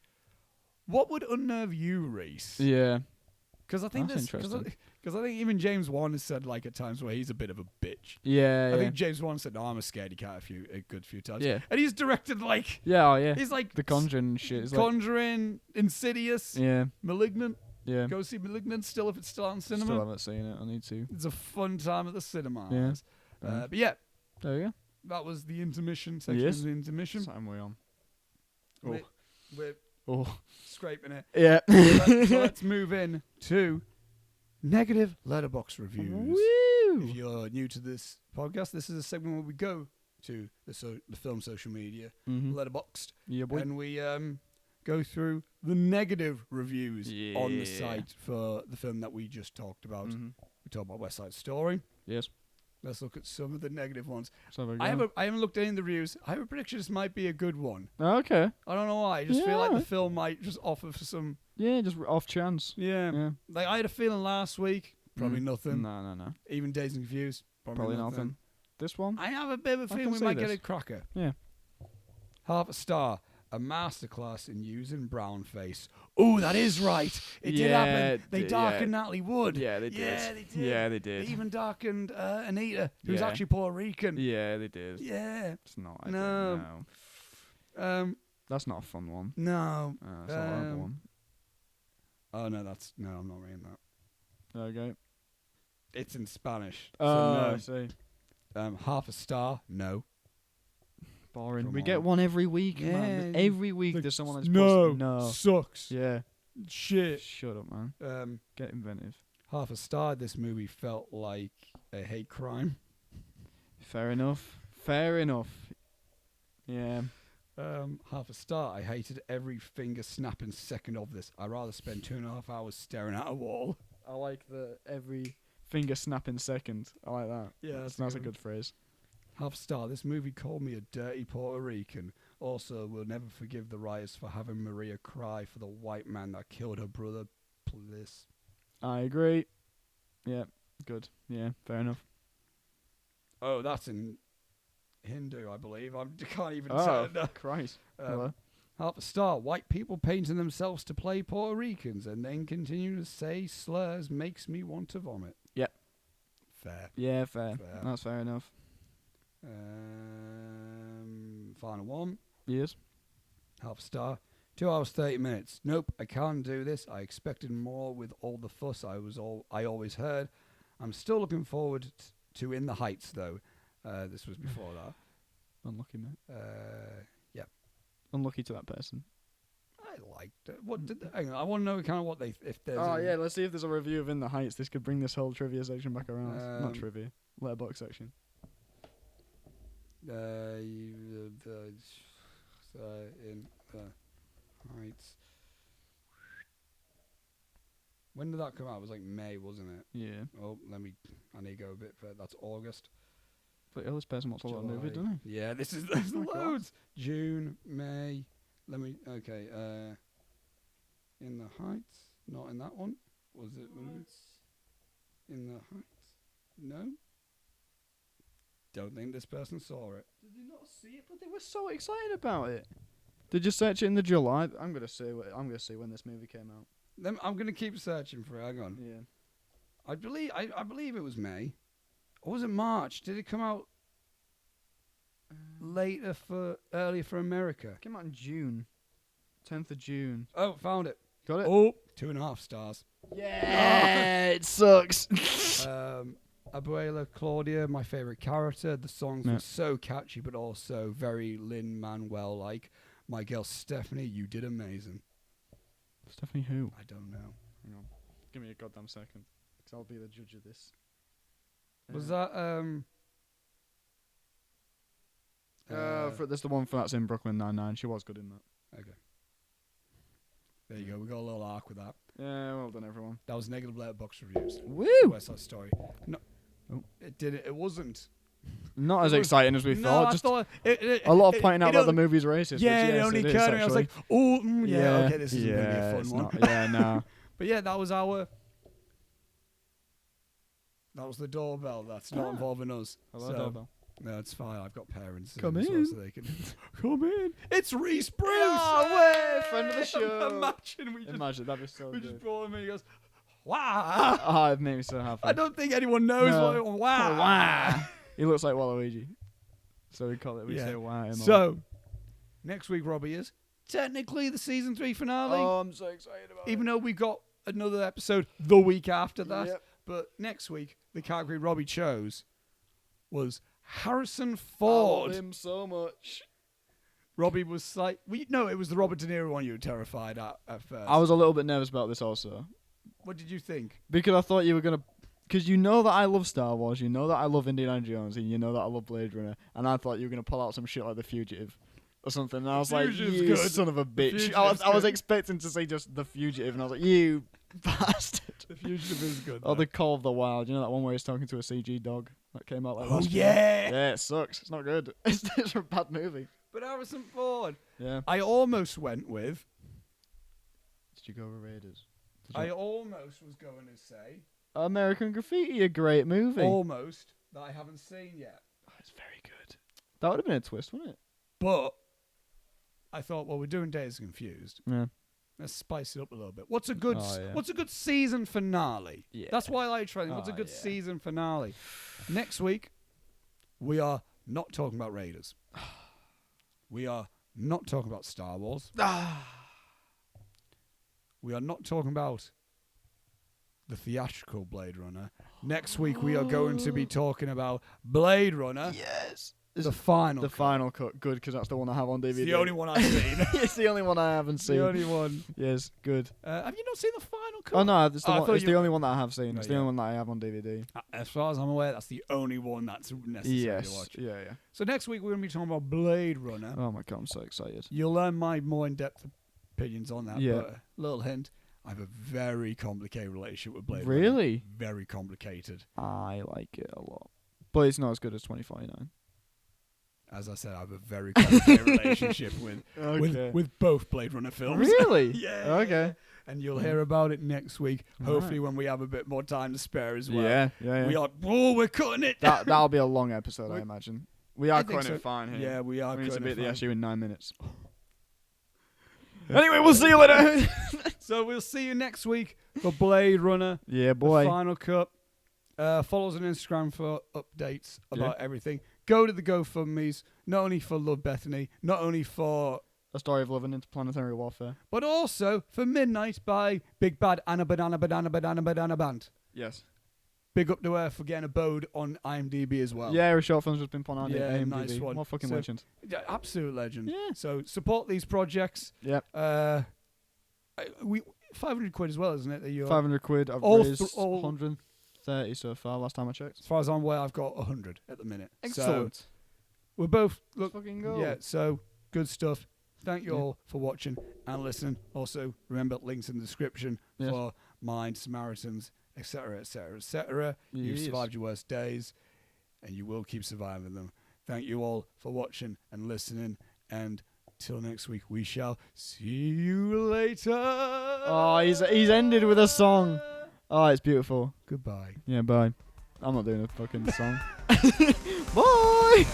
what would unnerve you, Reese? Yeah. Because I think because I think even James Wan has said like at times where he's a bit of a bitch. Yeah. I think James Wan said, "No, I'm a scaredy cat a good few times." Yeah. And he's directed like. Yeah. He's like The Conjuring shit. It's Conjuring, Insidious. Yeah. Malignant. Yeah. Go see Malignant still if it's still on cinema. Still haven't seen it. I need to. It's a fun time at the cinema. Yeah. But yeah. There you go. That was the intermission section. Yes. Of the intermission. Time we on. We're scraping it. Yeah. So let's move in to negative Letterboxd reviews. Woo! If you're new to this podcast, this is a segment where we go to the film social media, Letterboxd, and we go through the negative reviews on the site for the film that we just talked about. We talked about West Side Story. Yes. Let's look at some of the negative ones. So I haven't looked at any of the reviews. I have a prediction this might be a good one. Okay. I don't know why. I just feel like the film might just offer for some... Yeah, just off chance. Yeah. Like I had a feeling last week, probably nothing. No. Even Dazed and Confused, probably nothing. This one? I have a bit of a feeling we might get a cracker. Yeah. Half a star. A masterclass in using brown face. Oh, that is right. It did happen. They darkened Natalie Wood. Yeah, they did. Yeah, they did. Yeah, they did. They even darkened Anita, who's actually Puerto Rican. Yeah, they did. Yeah. It's not. No. That's not a fun one. No. That's a horrible one. Oh, no, I'm not reading that. There we go. It's in Spanish. Oh, so no. I see. Half a star, no. boring. Come We on. get one every week, man. Yeah, Every week like, there's someone that's no, sucks. Yeah. Shit. Shut up, man. Get inventive. Half a star. This movie felt like a hate crime. Fair enough. Yeah. Half a star. I hated every finger snapping second of this. I'd rather spend 2.5 hours staring at a wall. I like the every finger snapping second. I like that. Yeah, that's a good phrase. Half a star. This movie called me a dirty Puerto Rican. Also, we'll never forgive the writers for having Maria cry for the white man that killed her brother. Please. I agree. Yeah, good. Yeah, fair enough. Oh, that's in Hindu, I believe. I can't even Oh, tell. Christ. Hello. Half a star. White people painting themselves to play Puerto Ricans and then continue to say slurs makes me want to vomit. Yep. Fair. Yeah, fair. That's fair enough. Final one. Yes. Half a star. 2 hours 30 minutes. Nope, I can't do this. I expected more with all the fuss I always heard. I'm still looking forward to In the Heights though. This was before that. Unlucky, mate. Yeah. Unlucky to that person. I liked it. What did hang on, I want to know kind of what they if there's. Oh yeah, let's see if there's a review of In the Heights. This could bring this whole trivia section back around. Not trivia, letterbox section. In the Heights. When did that come out? It was like May, wasn't it? Yeah. Oh, I need to go a bit further. That's August. But this person wants a lot of movie, July. doesn't he? Yeah, there's loads. June, May. Okay. In the Heights. Not in that one. Was it? In the Heights. No. Don't think this person saw it. Did they not see it? But they were so excited about it. Did you search it in the July? I'm gonna see when this movie came out. I'm gonna keep searching for it. Hang on. Yeah. I believe it was May. Or was it March? Did it come out earlier for America? It came out in June. 10th of June. Oh, found it. Got it? Oh, 2.5 stars. Yeah, it sucks. Abuela Claudia, my favorite character. The songs were so catchy, but also very Lin-Manuel like. My girl Stephanie, you did amazing. Stephanie who? I don't know. Hang on. Give me a goddamn second. Because I'll be the judge of this. Was that There's the one that's in Brooklyn Nine-Nine. She was good in that. Okay. There you go. We got a little arc with that. Yeah, well done, everyone. That was negative Letterboxd reviews. Woo! West Side Story. No, oh. It didn't. It wasn't. Not as exciting as we thought. Just thought a lot of pointing out that the movie's racist. Yeah, which, it only occurred to me. I was like, oh, okay, this is going to be a fun one. Yeah, no. But yeah, that was our. That was the doorbell. That's not involving us. Hello, doorbell. No, it's fine. I've got parents. Come in. So they can come in. It's Reese Bruce. Oh, way! Friend of the show. Imagine that'd be so we good. just brought him in. He goes, wow. Oh, it made me so happy. I don't think anyone knows what wow. Wow. He looks like Waluigi. So we call it. We say wow. So next week, Robbie, is technically the season 3 finale. Oh, I'm so excited about it. Even though we've got another episode the week after that. Yep. But next week, the category Robbie chose was Harrison Ford. I love him so much. Robbie was like, it was the Robert De Niro one you were terrified at first. I was a little bit nervous about this also. What did you think? Because I thought you were going to... Because you know that I love Star Wars, you know that I love Indiana Jones, and you know that I love Blade Runner, and I thought you were going to pull out some shit like The Fugitive or something, and I was like, you good. son of a bitch. I was expecting to say just The Fugitive, and I was like, you bastard. The Fugitive is good. Or The Call of the Wild, you know that one where he's talking to a CG dog that came out like last year? Yeah, it sucks. It's not good. It's a bad movie. But Harrison Ford. Yeah. I almost went with... Did you go with Raiders? I almost was going to say... American Graffiti, a great movie. Almost, that I haven't seen yet. Oh, it's very good. That would have been a twist, wouldn't it? But I thought, well, we're doing Days Confused. Yeah. Let's spice it up a little bit. What's a good season finale? Yeah. That's why I like trying. What's a good season finale? Next week, we are not talking about Raiders. We are not talking about Star Wars. We are not talking about the theatrical Blade Runner. Next week, we are going to be talking about Blade Runner. Yes. The final The cut. final cut. Good, because that's the one I have on DVD. It's the only one I've seen. It's the only one I haven't seen. The only one. Yes, good. Have you not seen the final cut? Oh no, it's the, I one, thought it's you- the only one that I have seen. No, It's the yeah. only one that I have on DVD. As far as I'm aware, that's the only one that's necessary to Yes. watch. Yeah, yeah. So next week we're going to be talking about Blade Runner. Oh my god, I'm so excited. You'll learn my more in-depth opinions on that. Yeah. But a little hint, I have a very complicated relationship with Blade Runner. Really? Very complicated. I like it a lot. But it's not as good as 2049. As I said, I have a very complicated relationship with Okay. with both Blade Runner films. Really? Yeah. Okay. And you'll hear about it next week, hopefully Right. when we have a bit more time to spare as well. Yeah, yeah, yeah. We're cutting it. That'll be a long episode, I imagine. We I are think cutting so. it fine here. Yeah, we are We need to cutting beat it the fine. issue in 9 minutes. Anyway, we'll see you later. So we'll see you next week for Blade Runner, Yeah, the boy. final cut. Follow us on Instagram for updates about everything. Go to the GoFundMe's, not only for Love Bethany, not only for, A Story of Love and Interplanetary Warfare. but also for Midnight by Big Bad Anna Banana Banana Banana Banana Band. Yes. Big up to her for getting a bode on IMDb as well. Yeah, her short films has been put on Yeah, AMDb. nice one. What fucking So- legend. Yeah, absolute legend. Yeah. So support these projects. Yep. We 500 quid as well, isn't it? That you're, 500 quid. I've all raised all- 130 so far, last time I checked. as far as I'm aware, I've got 100 at the minute. Excellent. So we're both look. Fucking go. Yeah. So good stuff. Thank you Yeah. all for watching and listening. Also, remember links in the description Yes. for Mind, Samaritans, etc., etc., etc. You've Yes. survived your worst days, and you will keep surviving them. Thank you all for watching and listening, and till next week, we shall see you later. Oh, he's ended with a song. Oh, it's beautiful. Goodbye. Yeah, bye. I'm not doing a fucking song. Bye.